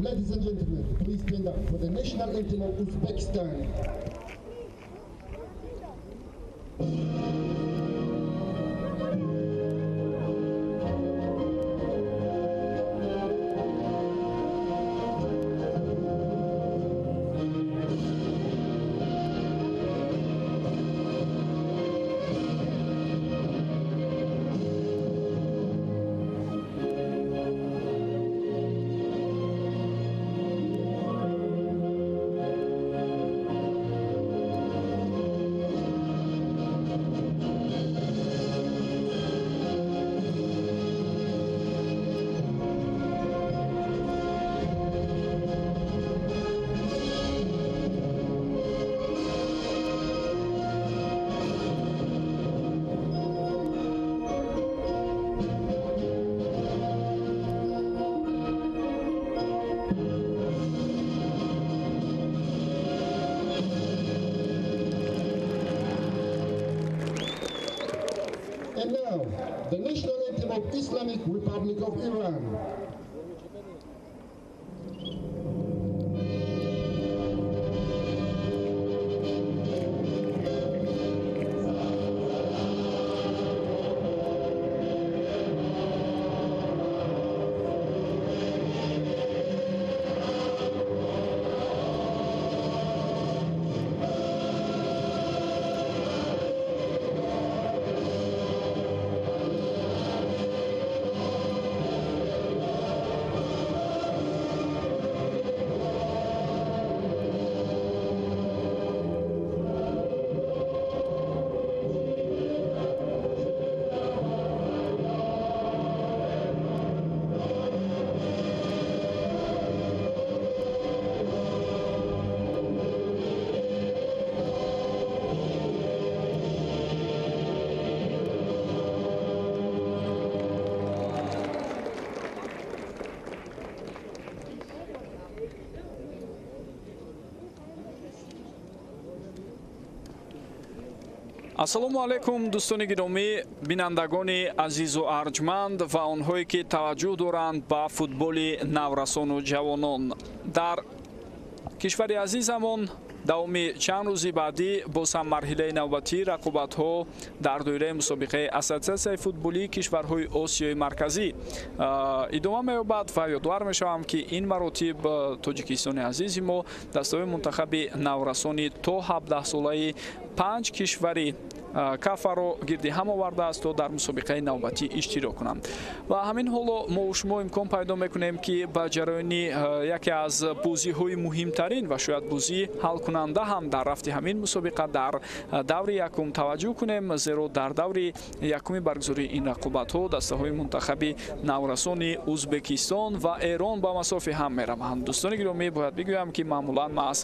Ladies and gentlemen, please stand up for the national anthem of Uzbekistan. And now, the national anthem of Islamic Republic of Iran. ассалому алайкум дӯстони гиромӣ, бинандагони азизу арҷманд ва онҳое ки таваҷҷӯҳ доранд ба футболи наврасону ҷавонон. Дар кишвари азизамон давоми чанд рӯзи баъдӣ боз ҳам марҳилаи навбатии рақобатҳо дар доираи мусобиқаи ассотсиатсияи футболии кишварҳои Осиёи марказӣ идома меёбад ва ёдовар мешавам ки ин маротиб тоҷикистони азизи мо дастаҳои мунтахаби наврасони то 17-солаи 5 кишвари кафаро гирди ҳам овардааст то дар мусобиқаи навбатӣ иштирок кунанд. Ва ҳамин ҳоло мо шумо имкон пайдо мекунем ки ба ҷараёни яке аз бозиҳои муҳимтарин ва шояд бозии ҳалкунанда ҳам дар рафти ҳамин мусобиқа дар даври якум таваҷҷӯҳ кунем, зеро дар даври якуми баргузории ин рақобатҳо дастаҳои мунтахаби наврасони Узбекистон ва Эрон ба масофи ҳам мераванд. Дӯстони гиромӣ, бояд бигӯям ки маъмулан маҳз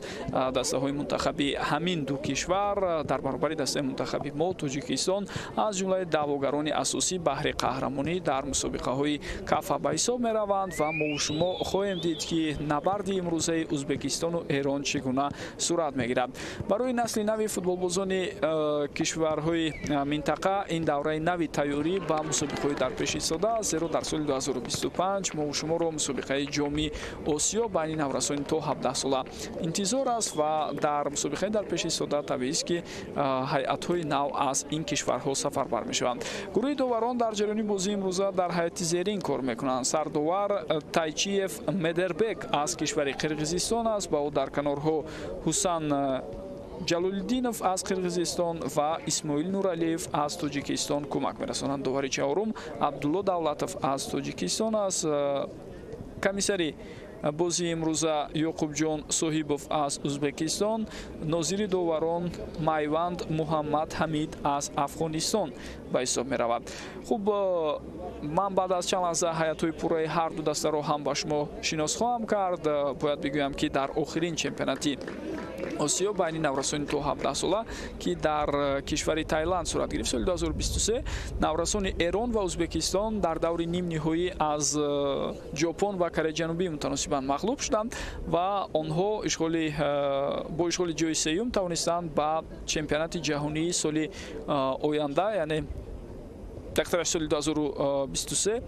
дастаҳои мунтахаби ҳамин ду кишвар дар баробари дастаи мунтахаби мо Тоҷикистон аз ҷумлаи даъвогарони асосӣ баҳри қаҳрамонӣ дар мусобиқаҳои кафа ба ҳисоб мераванд ва мо шумо хоҳем дид ки набарди имрӯзаи Узбекистону Эрон чӣ гуна сурат мегирад. Барои насли нави футболбозони кишварҳои минтақа ин давраи нави тайёрӣ ба мусобиқаҳои дар пеш истода, зеро дар соли 2025 мо шуморо мусобиқаи ҷоми Осиё байни наврасони то 17 сола интизор аст ва дар мусобиқаи дар пеш истода табиист ки ҳайатҳои нав аз ин кишварҳо сафарбар мешаванд. Гурӯҳи доварон дар ҷараёни бозии имрӯза дар ҳайати зерин кор мекунанд. Сардовар Тайчиев Медербек аз кишвари Қирғизистон аст, ба ӯ дар канорҳо Ҳусан Ҷалолиддинов аз Қирғизистон ва Исмоил Нуралиев аз Тоҷикистон кӯмак мерасонанд. Довари чаҳорум Абдулло Давлатов аз Тоҷикистон аст. Комиссари бозии имрӯза Ёқубҷон Соҳибов аз Узбекистон, нозири доварон Майванд Муҳаммад Ҳамид аз Афғонистон ба ҳисоб меравад. Хуб, ман баъд аз чанд лаҳза ҳайатҳои пурраи ҳар ду дастаро ҳам ба шумо шинос хоҳам кард. Бояд бигӯям ки дар охирин чемпионати Осиё байни наврасони то 17 сола ки дар кишвари Таиланд сурат гирифт соли 2023, наврасони Эрон ва Узбекистон дар даври нимниҳоӣ аз Ҷопон ва Кореяи Ҷанубӣ мутаносибан мағлуб шуданд ва онҳо бо ишғоли ҷои сеюм тавонистанд ба чемпионати ҷаҳонии соли оянда, яъне тахтараш соли 2023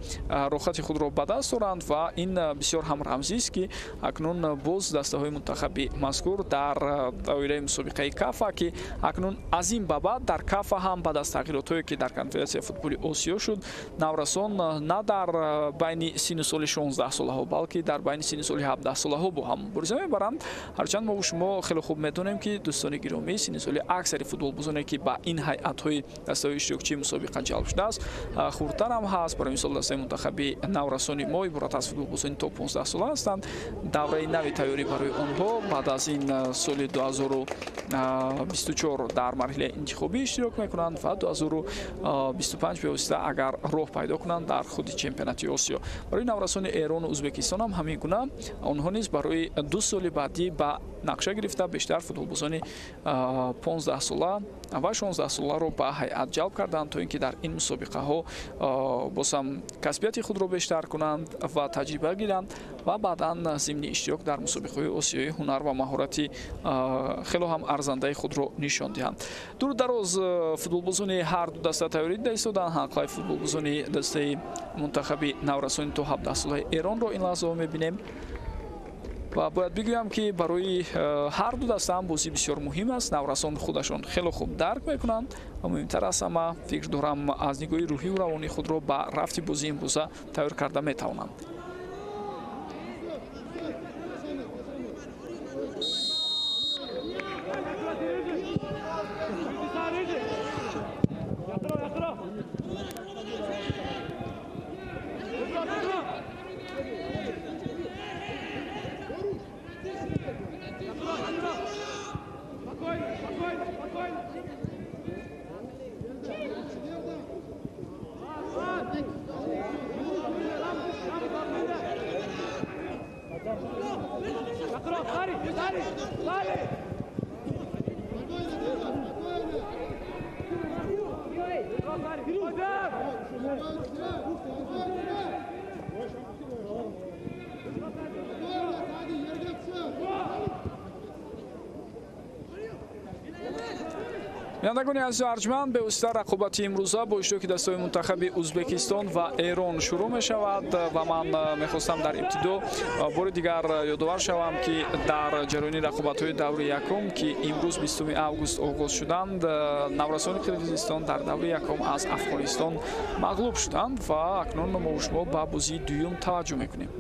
рохати худро ба даст доранд ва ин бисёр ҳам рамзист ки акнун боз дастаҳои мунтахаби мазкур дар доираи мусобиқаи кафа ки акнун аз ин ба баъд дар кафа ҳам баъд аз тағйиротҳое ки дар конференсияи футболи осиё шуд наврасон на дар байни синни соли 16 солаҳо балки дар байни синни соли 17 солаҳо бо ҳам мубориза мебаранд ҳарчанд мо шумо хеле хуб медонем ки дӯстони гиромӣ синни соли аксари футболбозоне ки ба ин ҳайъатҳои дастаҳои иштирокчии мусобиқа ҷалб шудааст хурдтар ҳам ҳаст. Барои мисол дастаи мунтахаби наврасони мо иборат аз футболбозони то 15 сола ҳастанд. давраи нави тайёрӣ барои онҳо баъд аз ин соли 2024 дар марҳилаи интихобӣ иштирок мекунанд ва 2025 бевосита агар роҳ пайдо кунанд дар худи чемпионати осиё. барои наврасони эрону ӯзбекистон ҳам ҳамин гуна онҳо низ барои 2 соли баъдӣ ба нақша гирифта бештар футболбозони 15 сола ва 16 соларо ба ҳайат ҷалб карданд то ин ки дар ин мусобиқаҳо бозам касбияти худро бештар кунанд ва таҷриба гиранд ва баъдан зимни иштирок дар мусобиқаҳои осиёӣ ҳунар ва маҳорати хело ҳам арзандаи худро нишон диҳанд. дур дароз футболбозони ҳар ду даста тайёрӣ дида истоданд. ҳанқлаи футболбозони дастаи мунтахаби наврасони то 17 солаи эронро ин лаҳзаҳо мебинем ва бояд бигӯям ки барои ҳар ду даста ҳам бозӣ бисёр муҳим аст. наврасон худашон хело хуб дарк мекунанд ва муҳимтар аз ҳама фикр дорам аз нигоҳи рӯҳиву равонии худро ба рафти бозии имрӯза тайёр карда метавонанд. бинандагони азизу арҷманд бевосита рақобати имрӯза бо иштироки дастаҳои мунтахаби ӯзбекистон ва эрон шурӯъ мешавад ва ман мехостам дар ибтидо бори дигар ёдовар шавам ки дар ҷараёни рақобатҳои даври якум ки имрӯз 20 август оғоз шуданд наврасони қирғизистон дар даври якум аз афғонистон мағлуб шуданд ва акнун мо шумо ба бозии дуюм таваҷҷӯҳ мекунем.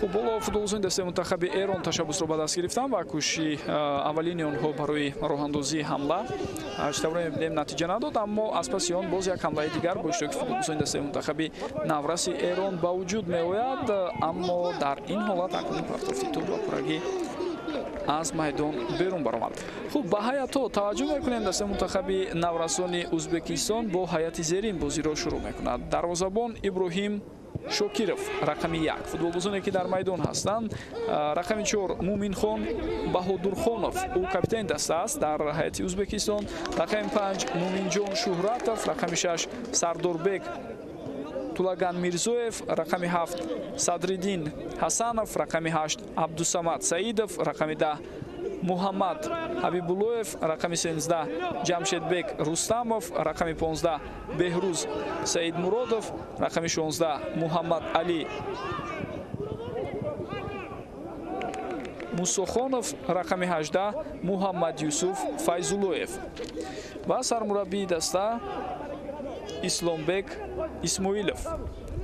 хуб боло футболбозони дастаи мунтахаби эрон ташаббусро ба даст гирифтанд ва кӯшиши аввалини онҳо барои роҳандозии ҳамла читавра мебинем натиҷа надод, аммо аз паси он боз як ҳамлаи дигар бо иштироки футболбозони дастаи мунтахаби навраси эрон ба вуҷуд меояд, аммо дар ин ҳолат акнун партофи тӯб ва курагӣ аз майдон берун баромад. хуб ба ҳайатҳо таваҷҷӯҳ мекунем. дастаи мунтахаби наврасони ӯзбекистон бо ҳайати зерин бозиро шурӯъ мекунад. дарвозабон Иброҳим Шокиров рақами 1 футболбозоне ки дар майдон ҳастанд. рақами 4 Муминхон Баҳодурхонов ӯ капитани даста аст дар ҳайати ӯзбекистон. рақами 5 Муминҷон Шуҳратов, рақами 6 Сардорбек Тулаган Мирзоев, рақами 7 Садриддин Ҳасанов, рақами 8 Абдусамад Саидов, рақами 10 Муҳаммад Ҳабибуллоев, рақами 13 Ҷамшедбек Рустамов, рақами 15 Беҳрӯз Саидмуродов, рақами 16 Муҳаммад Али Мусохонов, рақами 18 Муҳаммад Юсуф Файзуллоев ва сармураббии даста Исломбек Исмоилов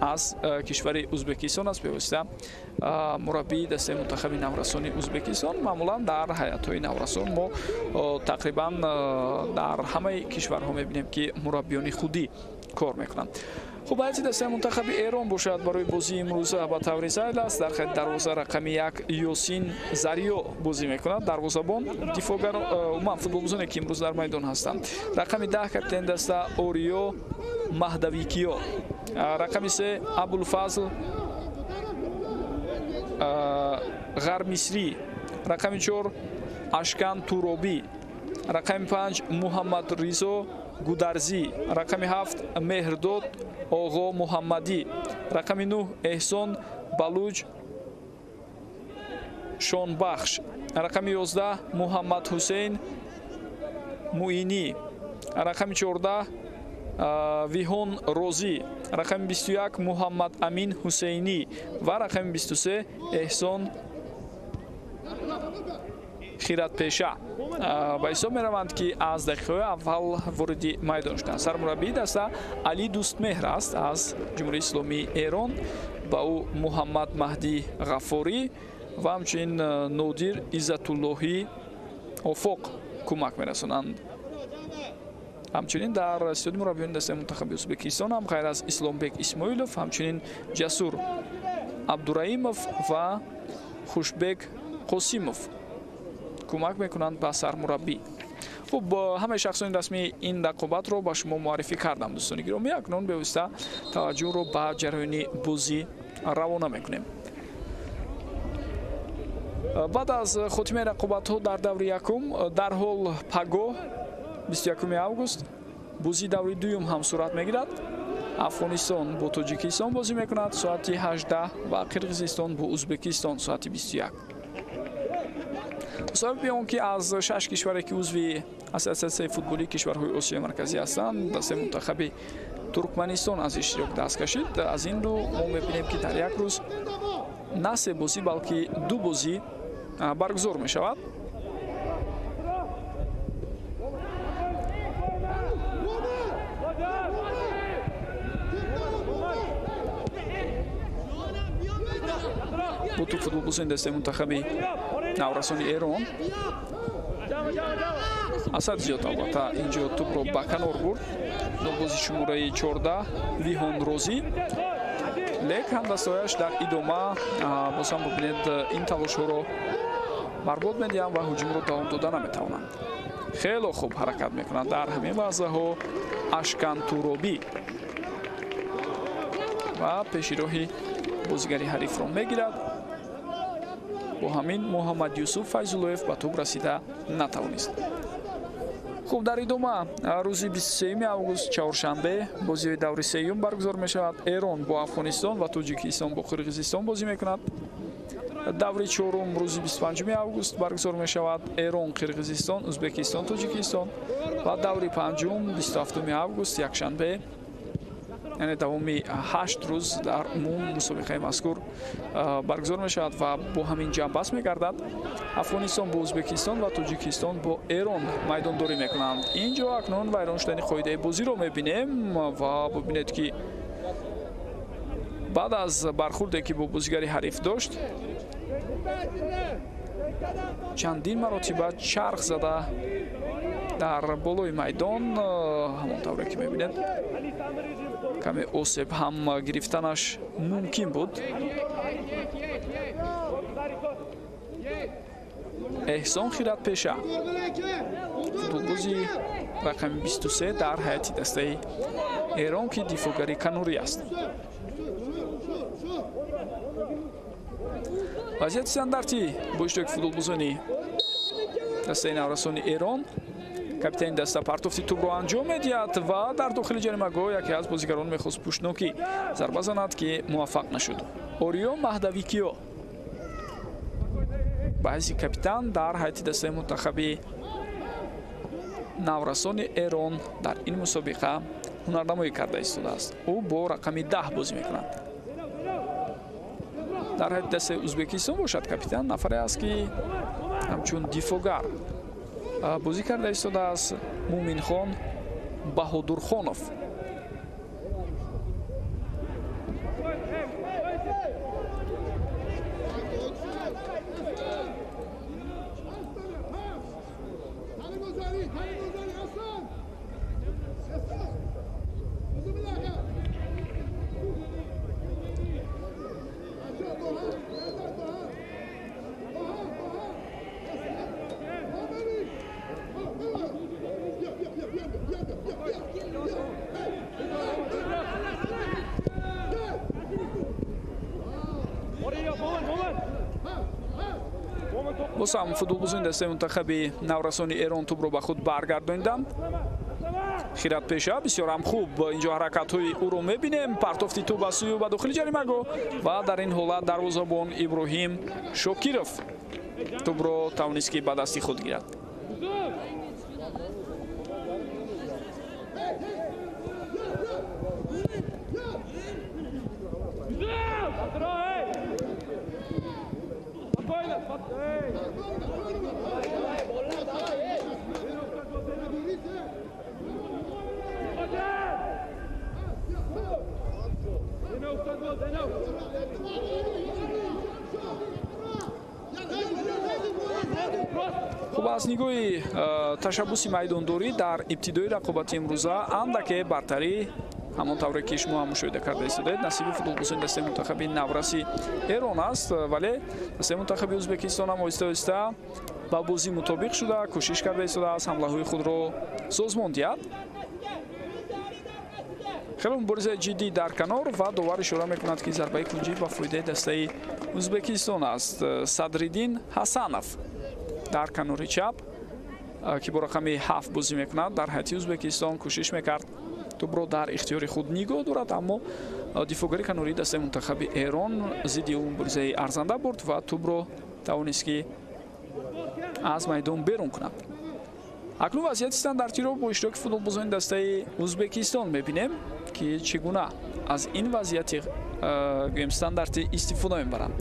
аз кишвари ӯзбекистон аст. бевосита мураббии дастаи мунтахаби наврасони ӯзбекистон. маъмулан дар ҳайатҳои наврасон мо тақрибан дар ҳамаи кишварҳо мебинем ки мураббиёни худӣ кор мекунанд. хуб ҳайати дастаи мунтахаби эрон бошад барои бозии имрӯз ба таври зайл аст. дар хати дарвоза рақами 1 Ёсин Зариё бозӣ мекунад. дарвозабон дифоъгар умуман футболбозоне ки имрӯз дар майдон ҳастанд. рақами 10 капитани даста Ориё Маҳдавикиё, рақами 3 Абулфазл Ғармисрӣ, рақами 4 Ашкан Туробӣ, рақами 5 Муҳаммад Ризо Гударзӣ, рақами 7 Меҳрдод Оғо Муҳаммадӣ, рақами 9 Эҳсон Балуҷ Шонбахш, рақами 11 Муҳаммад Ҳусейн Муинӣ, рақами 14 Виҳон Розӣ, рақами 21 Муҳаммад Амин Ҳусейнӣ ва рақами 23 Эҳсон Хиратпеша ба ҳисоб мераванд, ки аз дақиқаҳои аввал вориди майдон шуданд. Сармураббии даста Али Дӯстмеҳр аст аз Ҷумҳурии Исломии Эрон, ба ӯ Муҳаммад Маҳдӣ Ғаффорӣ ва ҳамчунин Нодир Иззатуллоҳи Офоқ кӯмак мерасонанд. ҳамчунин дар студияи мураббиёни дастаи мунтахаби Ӯзбекистон ҳам ғайр аз Исломбек Исмоилов, ҳамчунин Ҷасур Абдураимов ва Хушбек Қосимов кӯмак мекунанд ба сармураббӣ. хуб, ҳамаи шахсони расмии ин рақобатро ба шумо муаррифӣ кардам. дӯстони гиромӣ, акнун бевосита таваҷҷӯҳро ба ҷараёни бозӣ равона мекунем. баъд аз хотимаи рақобатҳо дар даври якум, дарҳол пагоҳ 21 август бозии даври дуюм ҳам сурат мегирад. Афғонистон бо Тоҷикистон бозӣ мекунад соати 18 ва Қирғизистон бо Ӯзбекистон соати 21. мусобиқаи он ки аз 6 кишваре ки узви ассоатсиясияи футболии кишварҳои Осиёи марказӣ ҳастанд, дастаи мунтахаби Туркманистон аз иштирок даст кашид. аз ин рӯ мо мебинем ки дар як рӯз на се бозӣ, балки ду бозӣ баргузор мешавад. бо ту футболбозии дастаи мунтахаби наврасони Эрон асад зиёд албатта инҷо тӯбро ба канор бурд. футболбози шумораи 14 Виҳон Розӣ, лек ҳамдастҳояш дар идома боз ҳам бубинед ин талошҳоро барбод медиҳанд ва ҳуҷумро давом дода наметавонанд. хело хуб ҳаракат мекунанд дар ҳамин лаҳзаҳо Ашкан Туробӣ ва пешироҳи бозигари ҳарифро мегирад. бо ҳамин Муҳаммад Юсуф Файзуллоев ба тӯб расида натавонист. хуб, дар идома рӯзи 23 август чаҳоршанбе бозиҳои даври сеюм баргузор мешавад. Эрон бо Афғонистон ва Тоҷикистон бо Қирғизистон бозӣ мекунад. даври чорум рӯзи 25 август баргузор мешавад. Эрон, Қирғизистон, Ӯзбекистон, Тоҷикистон ва даври панҷум 27 август якшанбе, яъне давоми 8 рӯз дар умум мусобиқаи мазкур баргузор мешавад ва бо ҳамин ҷамъбаст мегардад. Афғонистон бо Ӯзбекистон ва Тоҷикистон бо Эрон майдондорӣ мекунанд. инҷо акнун вайрон шудани қоидаи бозиро мебинем ва бубинед ки баъд аз бархурде ки бо бозигари ҳариф дошт, чандин маротиба чарх зада дар болои майдон, ҳамон тавре ки мебинед каме осеб ҳам гирифтанаш мумкин буд. Эҳсон Хиратпеша, футболбози рақами 23 дар ҳайати дастаи Эрон ки дифоъгари канорӣ аст. вазъияти стандартӣ бо иштироки футболбозони дастаи наврасони Эрон. капитани даста партофти тӯбро анҷом медиҳад ва дар дохили ҷаримагоҳ яке аз бозигарон мехост пӯшнокӣ зарба занад, ки муваффақ нашуд. Ориё Маҳдавикиё ба ҳайси капитан дар ҳайати дастаи мунтахаби наврасони Эрон дар ин мусобиқа ҳунарнамоӣ карда истодааст. ӯ бо рақами 10 бозӣ мекунад. дар ҳайати дастаи Ӯзбекистон бошад капитан нафаре аст, ки ҳамчун дифоъгар бозӣ карда истодааст. Муминхон Баҳодурхонов. босам футболбозони дастаи мунтахаби наврасони Эрон тӯбро ба худ баргардонданд. Хиратпеша бисёр ҳам хуб инҷо ҳаракатҳои ӯро мебинем. партофти тӯб аз сӯи ӯ ба дохили ҷаримагоҳ ва дар ин ҳолат дарвозабон Иброҳим Шокиров тӯбро тавонист ки ба дасти худ гирад. хуб аз нигоҳи ташаббуси майдондорӣ дар ибтидои рақобати имрӯза андаке бартарӣ ҳамон тавре ки шумо ҳам мушоҳида карда истодаед насиби футболбозони дастаи мунтахаби навраси Эрон аст, вале дастаи мунтахаби Ӯзбекистон ҳам оҳиста оҳиста ба бозӣ мутобиқ шуда кӯшиш карда истодааст ҳамлаҳои худро созмон диҳад. хеле муборизаи ҷиддӣ дар канор ва довар ишора мекунад ки зарбаи кунҷӣ ба фоидаи дастаи Ӯзбекистон аст. Садриддин Ҳасанов дар канори чап ки бо рақами 7 бозӣ мекунад дар ҳайати Ӯзбекистон кӯшиш мекард тӯбро дар ихтиёри худ нигоҳ дорад, аммо дифоъгари канори дастаи мунтахаби Эрон зидди ӯ муборизаи арзанда бурд ва тӯбро тавонист ки аз майдон берун кунад. акнун вазъияти стандартиро бо иштироки футболбозони дастаи Ӯзбекистон мебинем ки чӣ гуна аз ин вазъияти гӯем стандарти истифода мебаранд.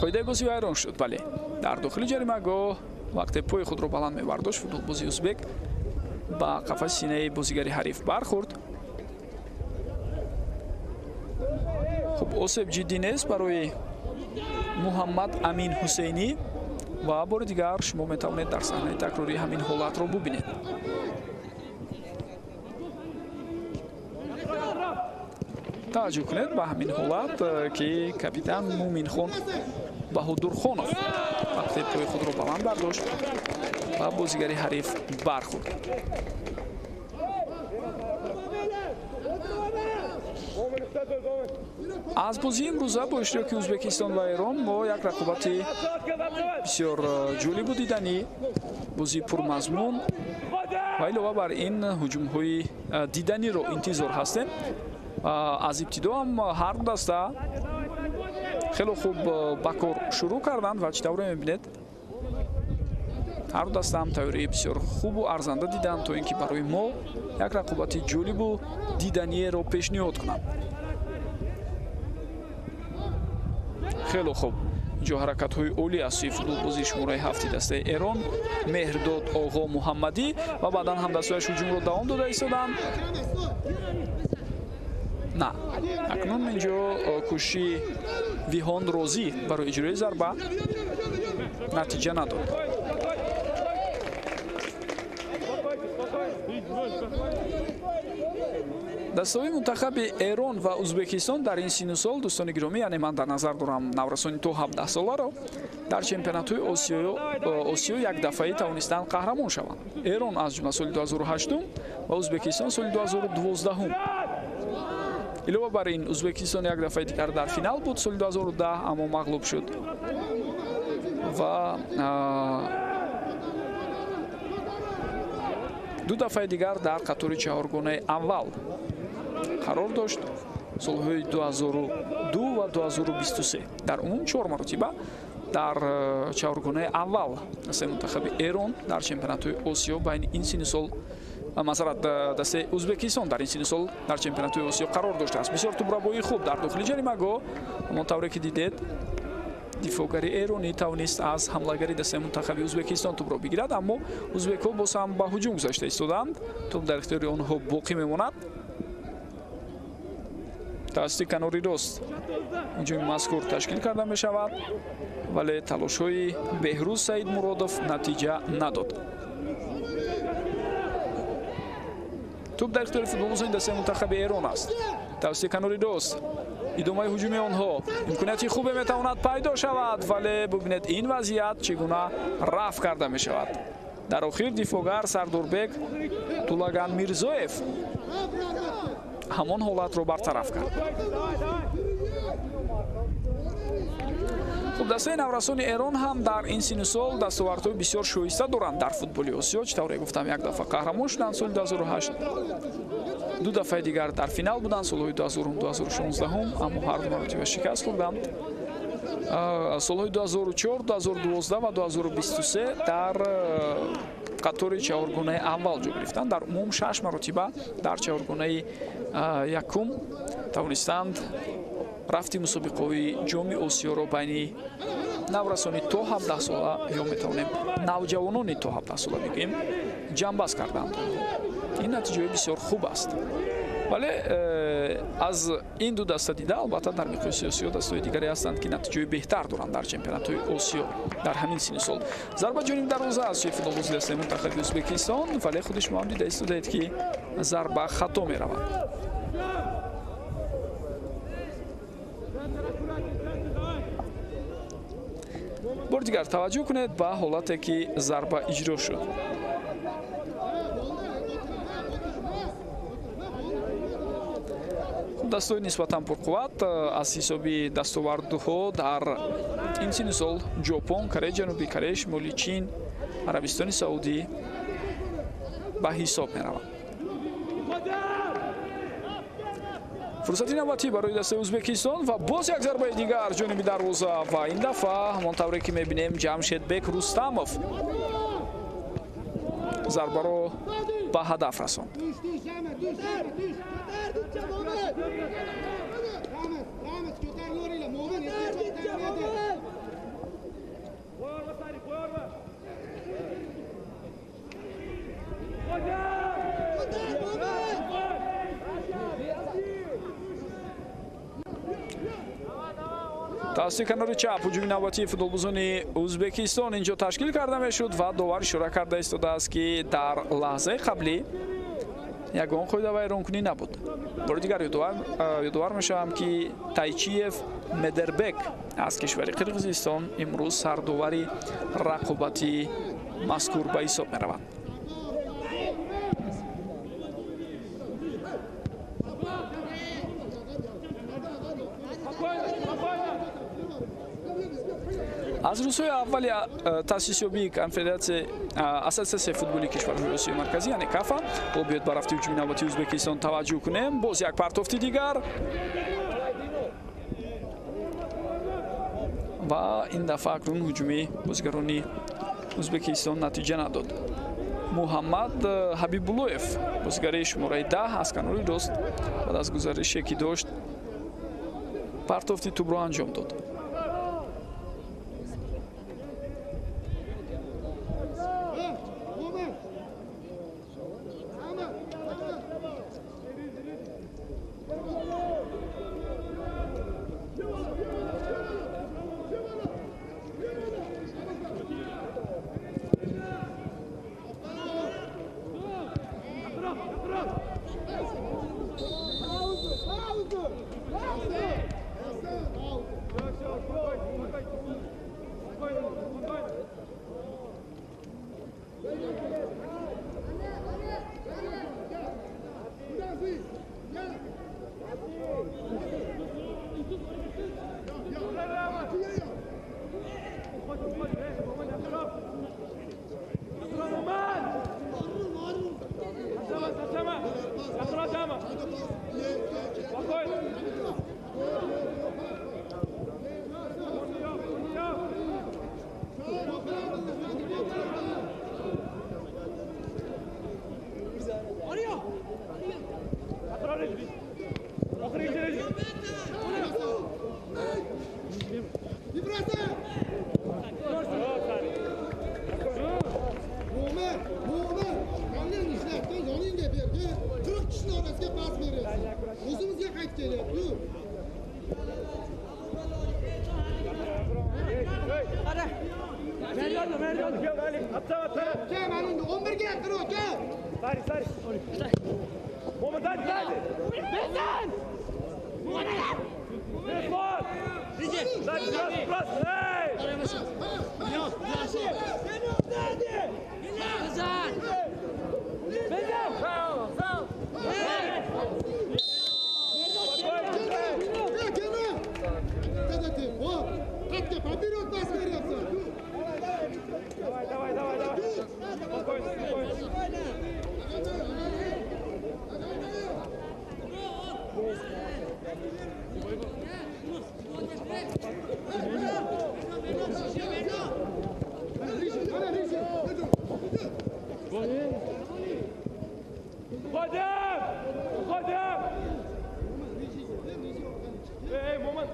қоидаи бозӣ вайрон шуд. Бале дар дохили ҷаримагоҳ вақте пои худро баланд мебардошт футболбози ӯзбек ба қафаси синаи бозигари ҳариф бархӯрд. хуб осеб ҷиддӣ нест барои Муҳаммад Амин Ҳусейнӣ ва бори дигар шумо метавонед дар саҳнаи такрорӣ ҳамин ҳолатро бубинед. таваҷҷӯҳ кунед ба ҳамин ҳолат ки капитан Муминхон Баҳодурхонов вақте пои худро баланд бардошт ва бозигари ҳариф бархӯрд. аз бозии имрӯза бо иштироки Ӯзбекистон ва Эрон мо як рақобати бисёр ҷолибу диданӣ, бозии пурмазмун ва илова бар ин ҳуҷумҳои диданиро интизор ҳастем. аз ибтидо ҳам ҳар ду даста хеле хуб ба кор шурӯъ карданд ва чӣ тавре мебинед ҳар ду даста ҳам тайёрии бисёр хубу арзанда диданд то ин ки барои мо як рақобати ҷолибу диданиеро пешниҳод кунанд. хеле хуб ҷо ҳаракатҳои олӣ аз сӯи футболбози шумораи 7 дастаи Эрон Меҳрдод Оғо Муҳаммадӣ ва баъдан ҳам дастааш ҳуҷумро давом дода истоданд. на акнун инҷо кӯшиши Виҳон Розӣ барои иҷрои зарба натиҷа надод. дастаҳои мунтахаби Эрон ва Ӯзбекистон дар ин синну сол, дӯстони гиромӣ, яъне ман дар назар дорам наврасони то 17 соларо дар чемпионатҳои Осиё якдафаӣ тавонистанд қаҳрамон шаванд. Эрон аз ҷумла соли 2008 ва Ӯзбекистон соли 2012. илова бар ин Ӯзбекистон як дафъаи дигар дар финал буд соли 2010, аммо мағлуб шуд ва ду дафъаи дигар дар қатори чаҳоргонаи аввал қарор дошт солҳои 2002 ва 2023. дар умум 4 маротиба дар чаҳоргонаи аввал дастаи мунтахаби Эрон дар чемпионатҳои Осиё байни ин синни сол масалат дастаи Ӯзбекистон дар ин синни сол дар чемпионатҳои Осиё қарор доштааст. бисёр тӯбрабоии хуб дар дохили ҷаримагоҳ, ҳамон тавре ки дидед дифоъгари Эронӣ тавонист аз ҳамлагари дастаи мунтахаби Ӯзбекистон тӯбро бигирад, аммо ӯзбекҳо боз ҳам ба ҳуҷум гузашта истоданд. тӯб дар ихтиёри онҳо боқӣ мемонад. тавассути канори рост ҳуҷуми мазкур ташкил карда мешавад, вале талошҳои Беҳрӯз Саидмуродов натиҷа надод. тӯб дар ихтиёри футболбозони дастаи мунтахаби Эрон аст. тавассути канори рост идомаи ҳуҷуми онҳо имконияти хубе метавонад пайдо шавад, вале бубинед ин вазъият чӣ гуна рафъ карда мешавад. дар охир дифоъгар Сардорбек Тулаган Мирзоев ҳамон ҳолатро бартараф кард. хуб дастаи наврасони Эрон ҳам дар ин синну сол дастовардҳои бисёр шоиста доранд дар футболи Осиё. чӣ тавре гуфтам, як дафъа қаҳрамон шуданд соли 2008, ду дафъаи дигар дар финал буданд солҳои 2010-2016, аммо ҳар ду маротиба шикаст хӯрданд. солҳои 2004, 2012 ва 2023 дар қатори чаҳоргонаи аввал ҷо гирифтанд. дар умум 6 маротиба дар чаҳоргонаи якум тавонистанд рафти мусобиқаҳои ҷоми Осиёро байни наврасони то 17 сола ё метавонем навҷавонони то 17 сола бигӯем ҷанбаст карданд. ин натиҷаи бисёр хуб аст. вале аз ин ду даста дида албатта дар миқёси осиё дастаҳои дигаре ҳастанд ки натиҷаи беҳтар доранд дар чемпионатҳои осиё дар ҳамин синни сол. зарба ҷониби дарвоза аз шефи футболбози дастаи мунтахаби ӯзбекистон, вале худи шумо ҳам дида истодаед ки зарба хато меравад. бор дигар таваҷҷӯҳ кунед ба ҳолате ки зарба иҷро шуд. дастаҳои нисбатан пурқувват аз ҳисоби дастовардҳо дар ин синни сол ҷопон, Кореяи Ҷанубии Корея, Шимолии Чин, Арабистони Саудӣ ба ҳисоб мераванд. фурсати навбатӣ барои дастаи Ӯзбекистон ва боз як зарбаи дигар ҷониби дарвоза ва ин дафъа ҳамон тавре ки мебинем Ҷамшедбек Рустамов зарбаро ба ҳадаф расонд. тавассути канори чап ҳуҷуми навбатии футболбозони Ӯзбекистон инҷо ташкил карда мешуд ва довар ишора карда истодааст ки дар лаҳзаи қаблӣ ягон қоида вайронкунӣ набуд. бори дигар ёдовар мешавам ки Тайчиев Медербек аз кишвари Қирғизистон имрӯз сардовари рақобати мазкур ба ҳисоб меравад. аз рӯзҳои аввали таъсисёбии ассотсиатсияи футболи кишварҳои осиёи марказӣ яъне кафа бо биёд ба рафти ҳуҷуми навбатии Ӯзбекистон таваҷҷӯҳ кунем. боз як партофти дигар ва ин дафъа акнун ҳуҷуми бозигарони Ӯзбекистон натиҷа надод. Муҳаммад Ҳабибуллоев бозигари шумораи 10 аз канори рост баъд аз гузарише ки дошт партофти тӯбро анҷом дод.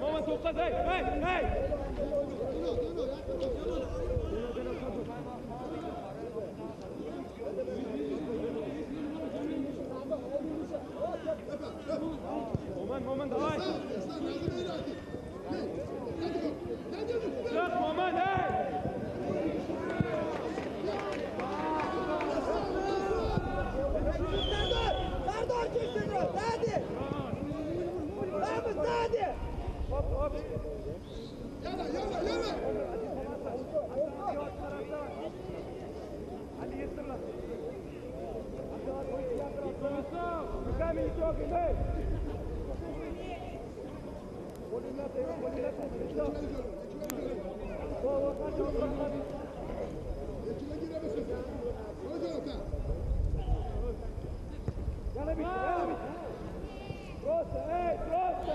Moment, to'xtat, hey! Moment, давай! Сейчас, момент, эй! Pardon, çeksin, hadi! Vamos, hadi! Hop, hop! Hadi getir lan! Камень трогай, эй! Просто, эй, просто!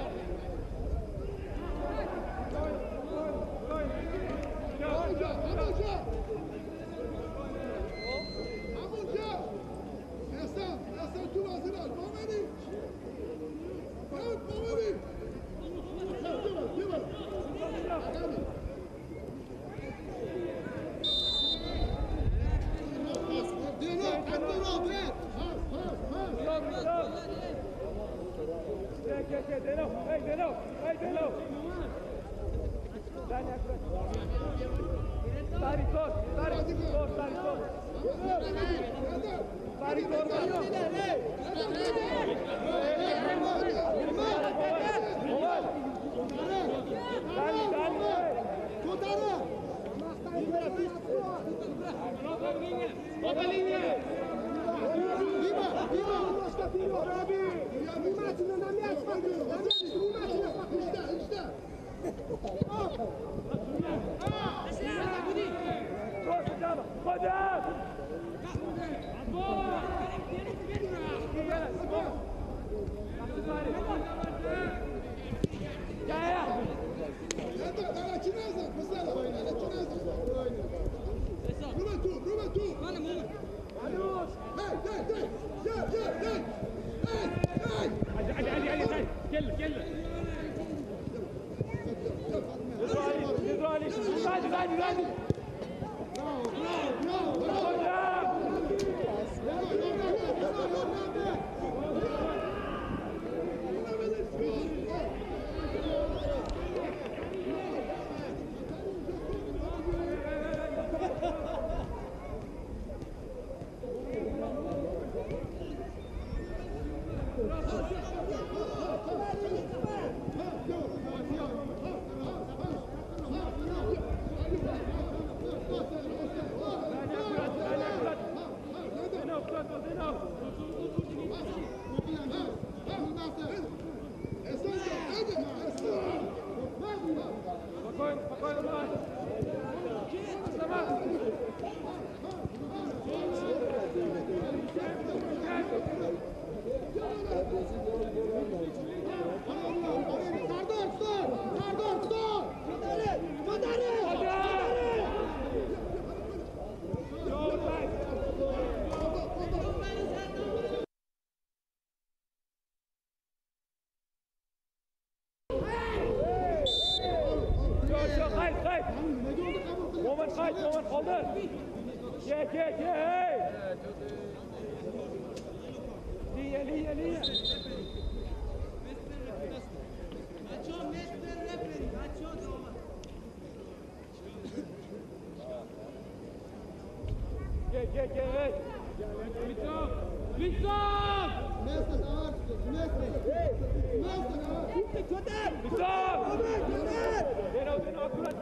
Moment, kaldır. Ye, hey! Linje. Ge, hey! Victor! Deno, akurat.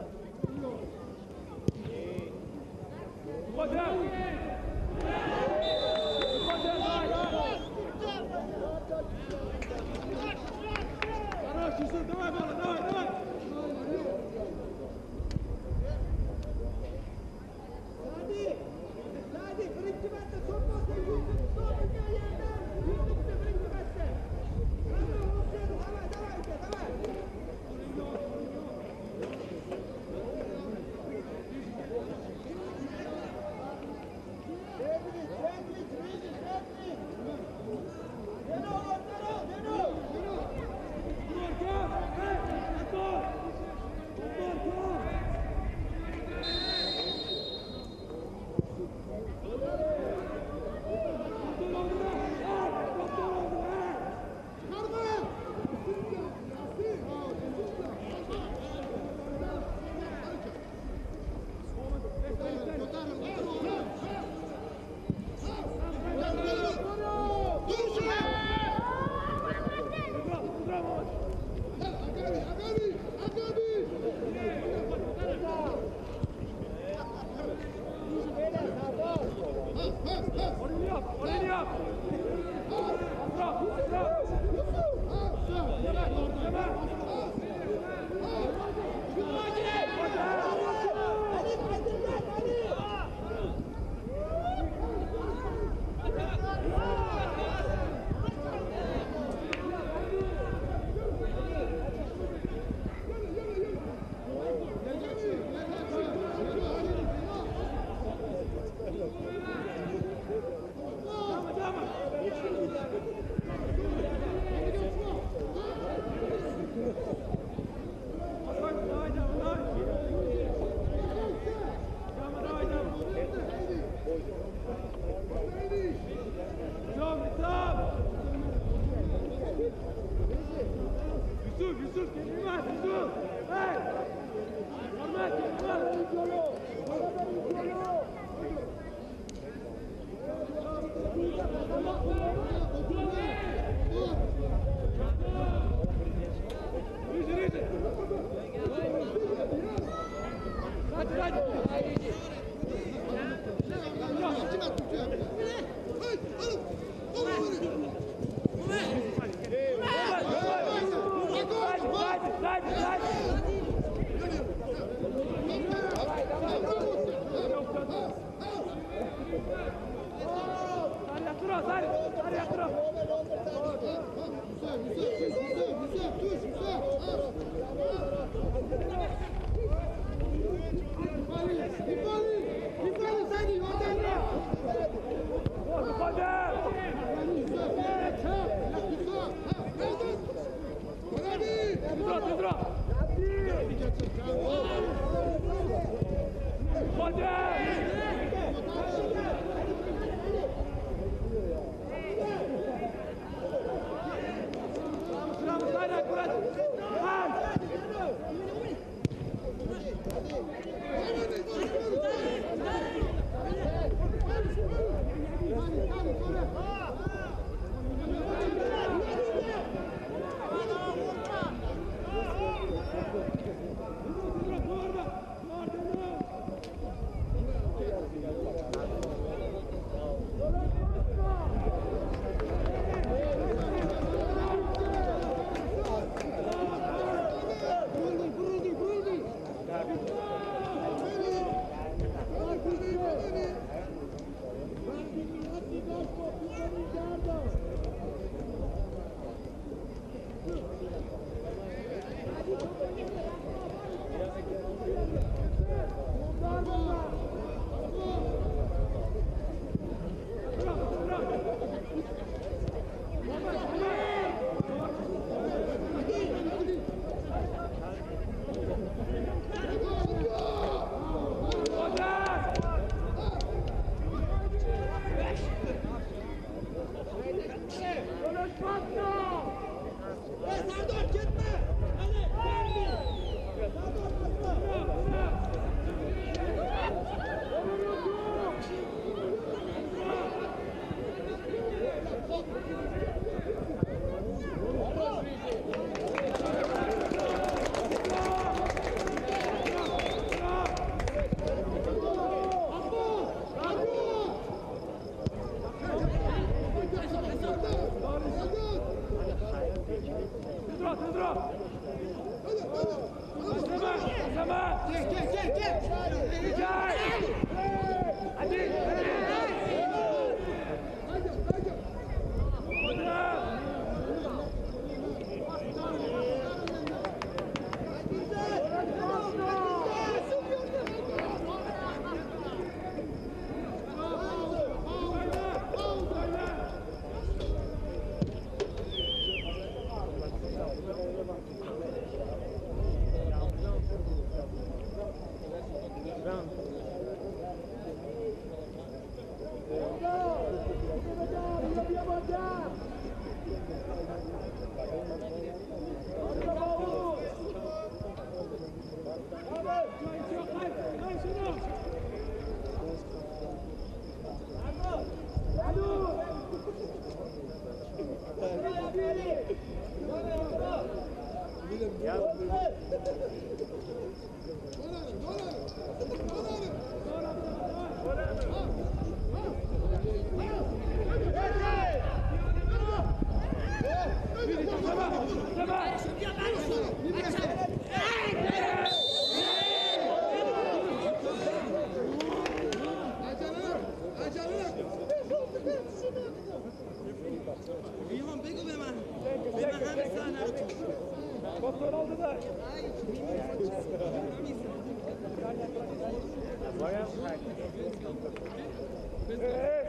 Ronaldo'da.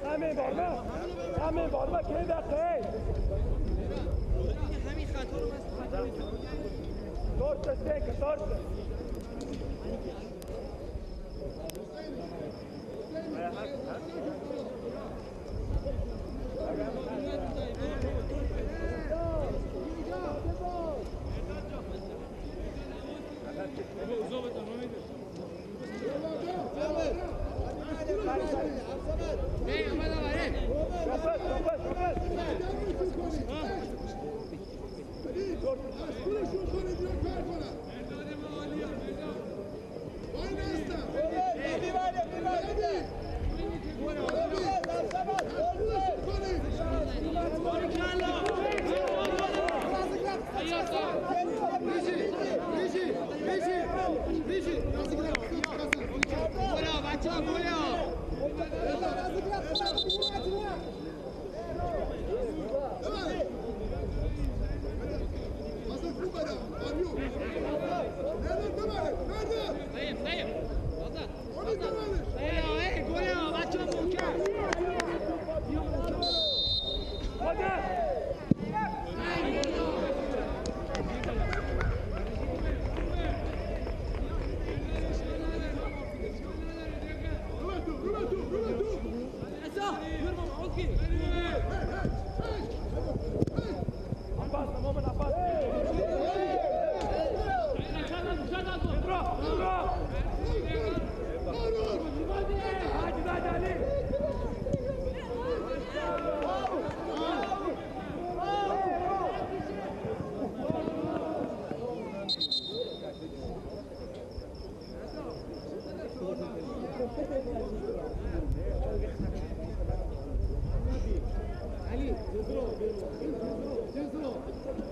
Samin borma. Samin borma. Keda qey. همین خطا رو Torta seca, torta.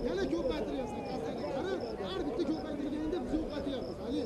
Yana ko'p qaytaryapsan. Qarab, har bitta ko'p qaytarganda biz yo'q qaytyapmiz, Ali.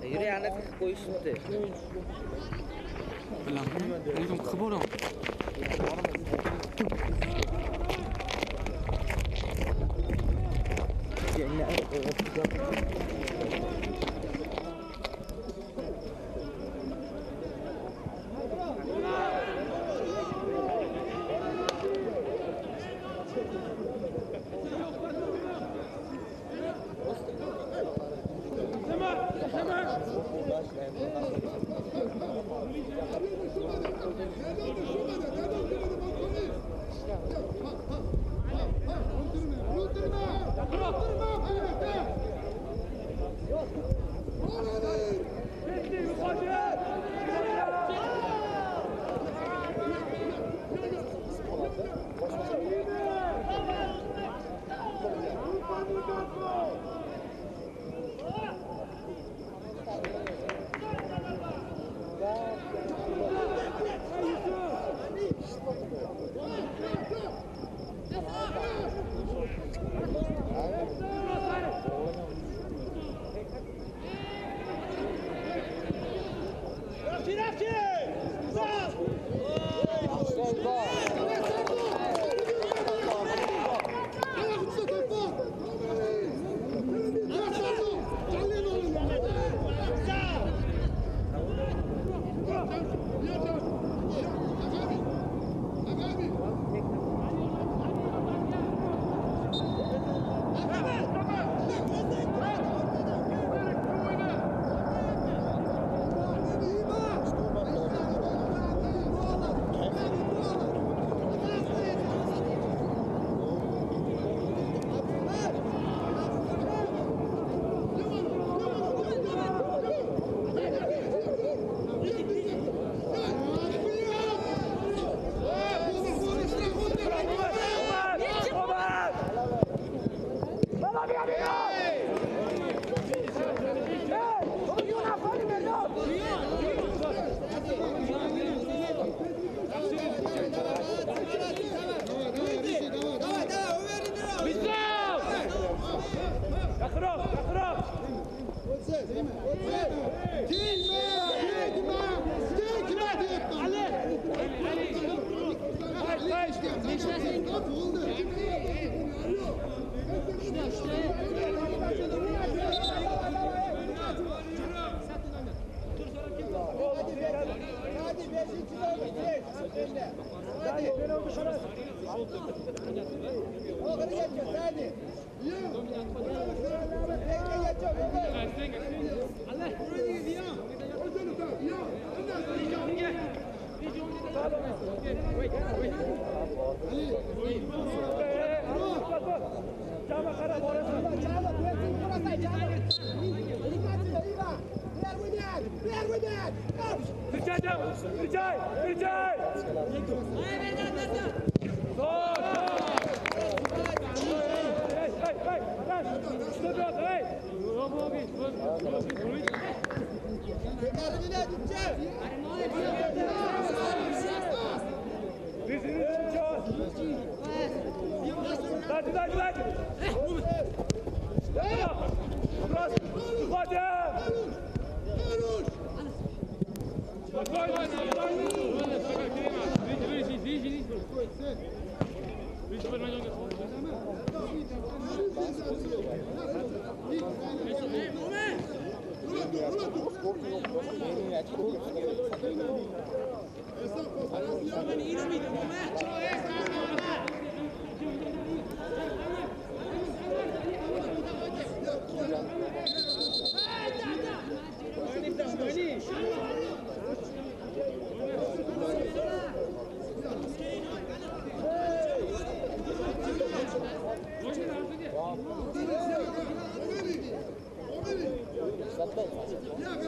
Yürü ana koyuştu. Neydim kıbırım.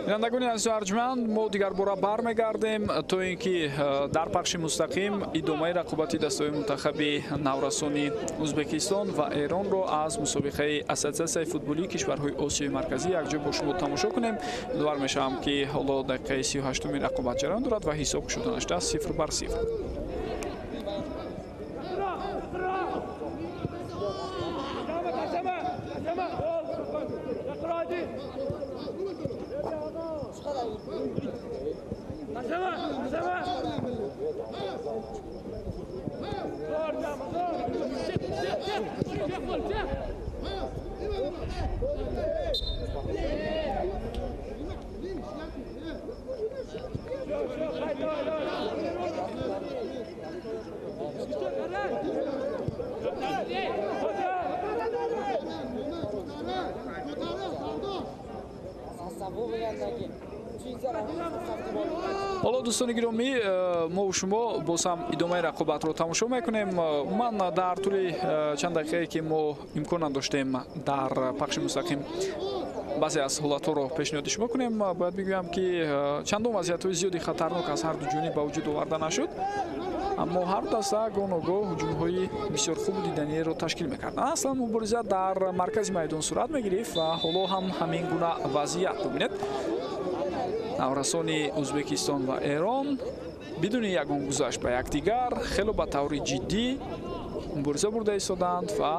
бинандагони азизи арҷманд, мо дигар бора бармегардем то ин ки дар пахши мустақим идомаи рақобати дастаҳои мунтахаби наврасони Ӯзбекистон ва Эронро аз мусобиқаи Ассотсиатсияи футболии кишварҳои Осиёи марказӣ якҷо бо шумо тамошо кунем. Умедвор мешавам ки ҳоло дақиқаи 38-уми рақобат ҷараён дорад ва ҳисоб шуда наштааст 0-0. ҳоло дӯстони гиромӣ, мо шумо боз ҳам идомаи рақобатро тамошо мекунем. умуман дар тӯли чанд дақиқае ки мо имкон надоштем дар пахши мустақим баъзе аз ҳолатҳоро пешниҳоди шумо кунем, бояд бигӯям ки чандон вазъиятҳои зиёди хатарнок аз ҳарду ҷониб ба вуҷуд оварда нашуд, аммо ҳар даста гоҳ-ногоҳ ҳуҷумҳои бисёр хубу диданиеро ташкил мекарданд. Аслан мубориза дар маркази майдон сурат мегирифт ва ҳоло ҳам ҳамин гуна вазъият бубинед. наврасони Ӯзбекистон ва Эрон бидуни ягон гузашт ба якдигар хело ба таври ҷиддӣ мубориза бурда истоданд ва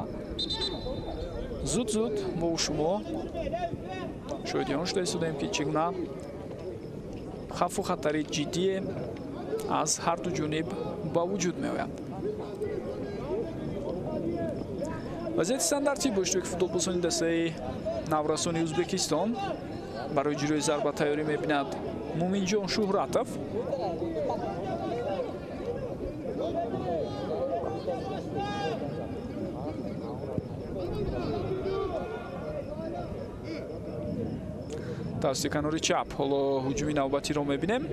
зуд мо шумо шоҳиди он шуда истодем ки чӣ гуна хавфу хатари ҷиддие аз ҳарду ҷониб ба вуҷуд меояд. вазъияти стандарти бо иштироки футболбозони дастаи наврасони Ӯзбекистон барои ҷирои зарба тайёрӣ мебинад Муминҷон Шуҳратов. тавассути канори чап ҳоло ҳуҷуми навбатиро мебинем.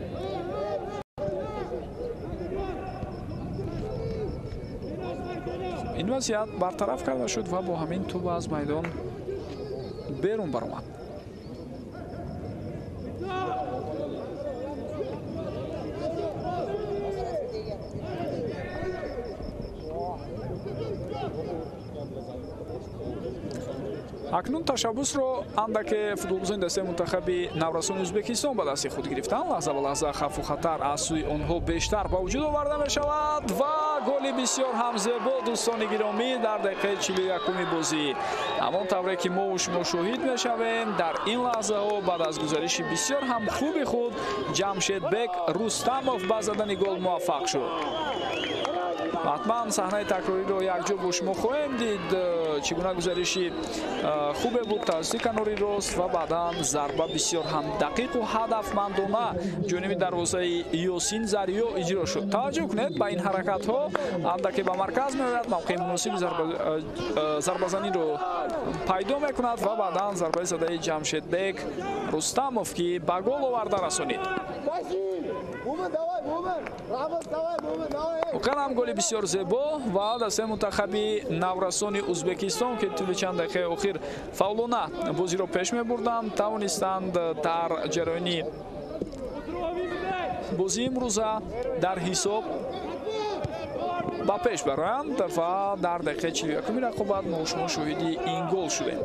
ин вазъият бартараф карда шуд ва бо ҳамин тӯб аз майдон берун баромад. акнун ташаббусро андаке футболбозони дастаи мунтахаби наврасони Ӯзбекистон ба дасти худ гирифтанд. лаҳза ба лаҳза хавфу хатар аз сӯи онҳо бештар ба вуҷуд оварда мешавад ва голи бисёр ҳам зебо дӯстони гиромӣ дар дақиқаи 41-уми бозӣ. ҳамон тавре ки мо шумо шоҳид мешавем, дар ин лаҳзаҳо баъд аз гузариши бисёр ҳам хуби худ Ҷамшедбек Рустамов ба задани гол муваффақ шуд. ҳатман саҳнаи такрориро якҷо бо шумо хоҳем дид. Чӣ гуна гузариши хубе буд тавассути канори рост ва баъдан зарба бисёр ҳам дақиқу ҳадафмандона ҷониби дарвозаи Ёсин Зариё иҷро шуд. Таваҷҷӯҳ кунед ба ин ҳаракатҳо. алдаке ба марказ меояд, мавқеи муносиби зарбазаниро пайдо мекунад ва баъдан зарбаи задаи Ҷамшедбек Рустамов ки ба гол оварда расонид. ҳуканам голи бисёр зебо ва дастаи мунтахаби Наврасони Ӯзбекистон ки тӯли чанд дақиқаи охир фавлона бозиро пеш мебурданд, тавонистанд дар ҷараёни бозии имрӯза дар ҳисоб ба пеш бароянд ва дар дақиқаи 41-уми рақобат мо шумо шоҳиди ин гол шудем.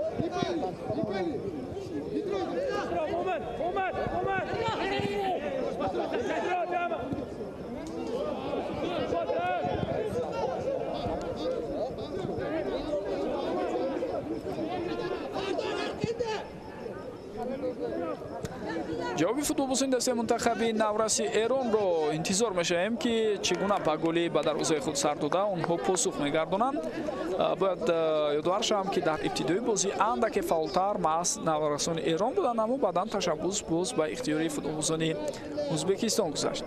ҷавоби футболбозии дастаи мунтахаби Навраси Эронро интизор мешавем ки чӣ гуна ба голи ба дарвозаи худ сар дода онҳо посух мегардонанд. Бояд ёдовар шавам ки дар ибтидои бозӣ андаке фаултар маҳз Наврасони Эрон буданд, аммо баъдан ташаббус боз ба ихтиёри футболбозони Ӯзбекистон гузашт.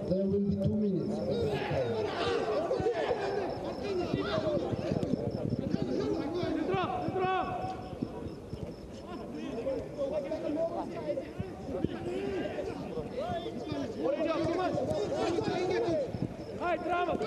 There will be 2 minutes. Bravo!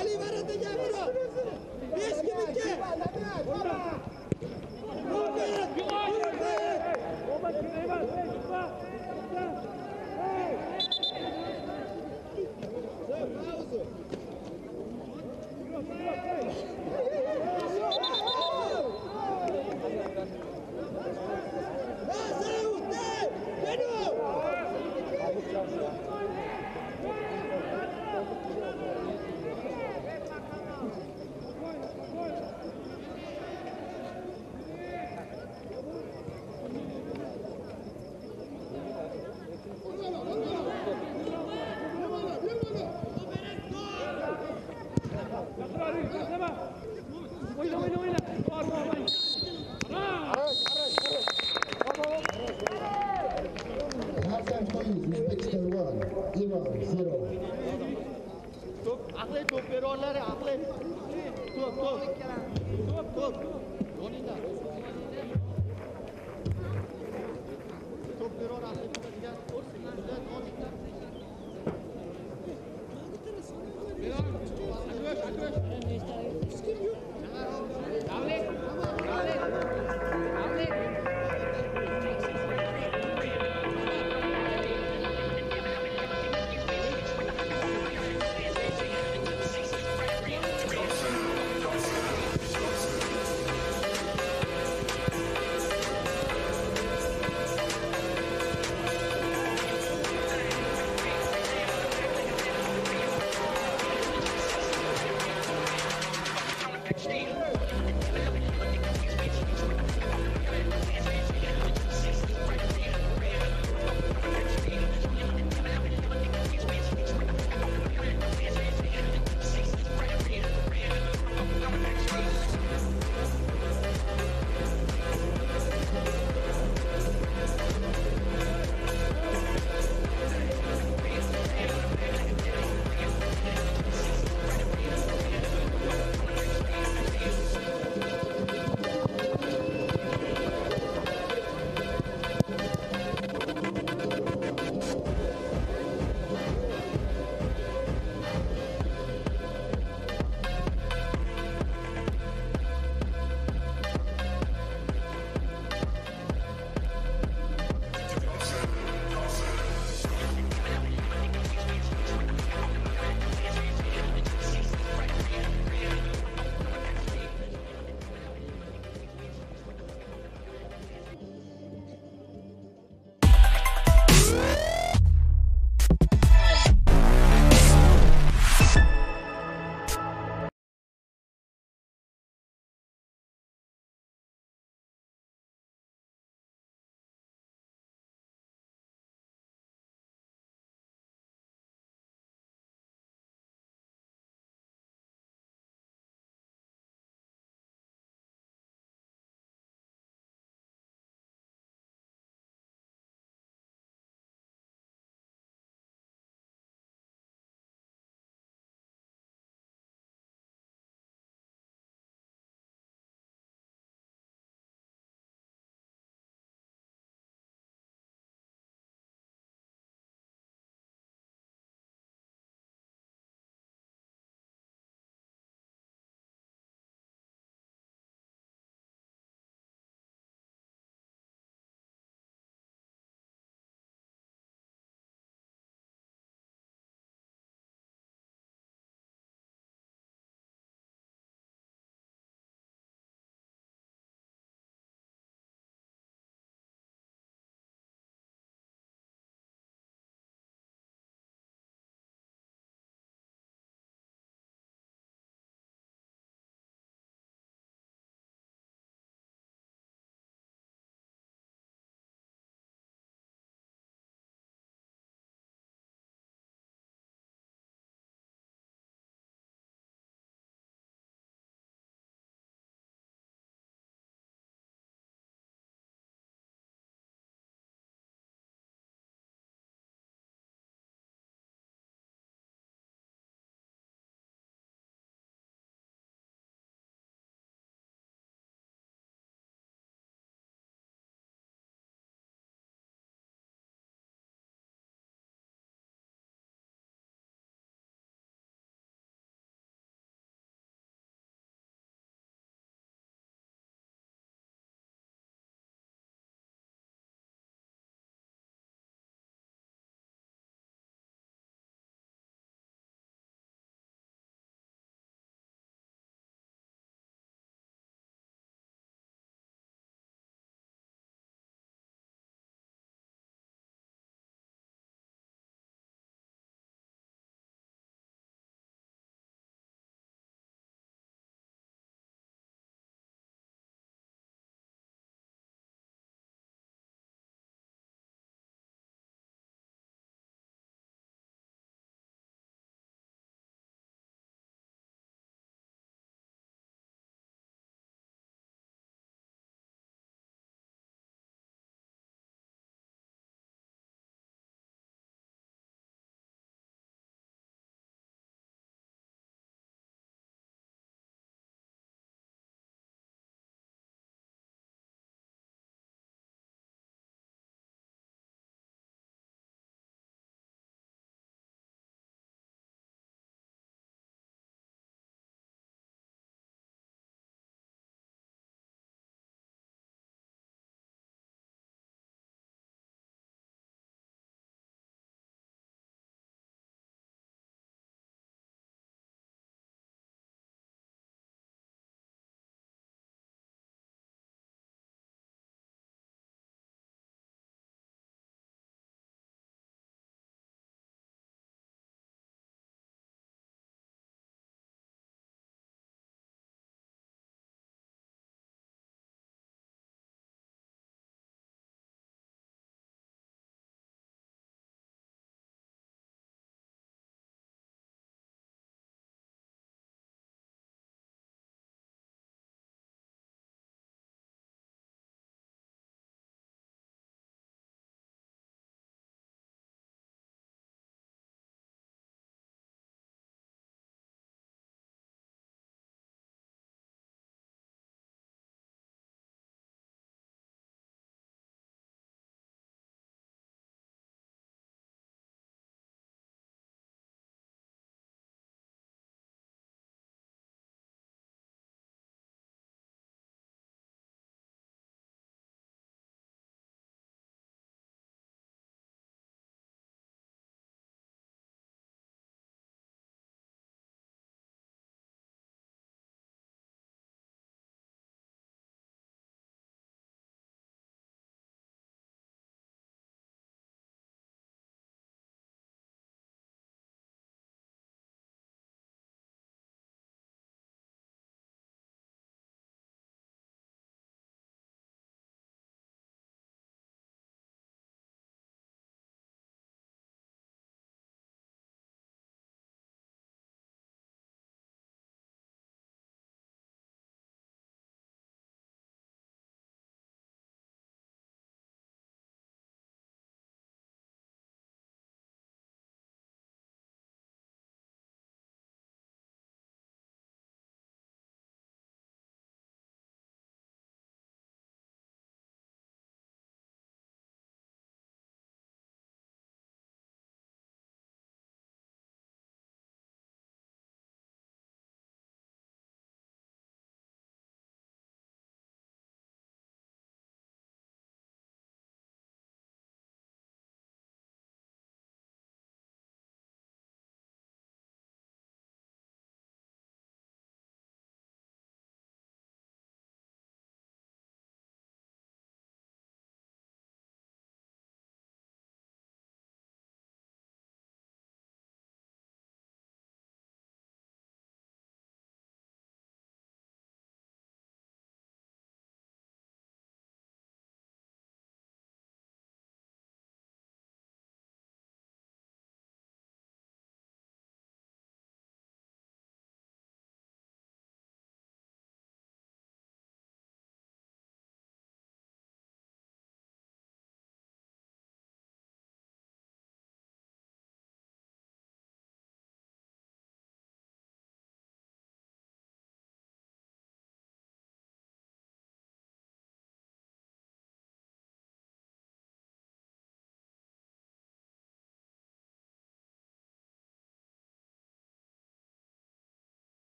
Ali vardı geliyor. 5 gibi. Halftime score is Uzbekistan 1, Iran 0. Aqli to'p beronlar, aqli. To'p. Yo'lingda. To'p beron aqli degan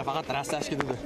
فقط راستش که دوده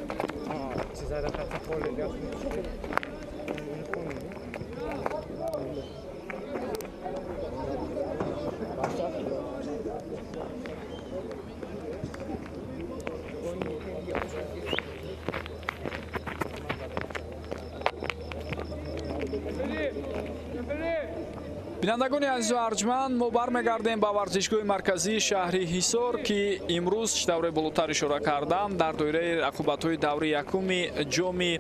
бинандагони азизу арҷманд мо бармегардем ба варзишгоҳи марказии шаҳри ҳисор ки имрӯз давраи болотар ишора кардам дар доираи рақобатҳои даври якуми ҷоми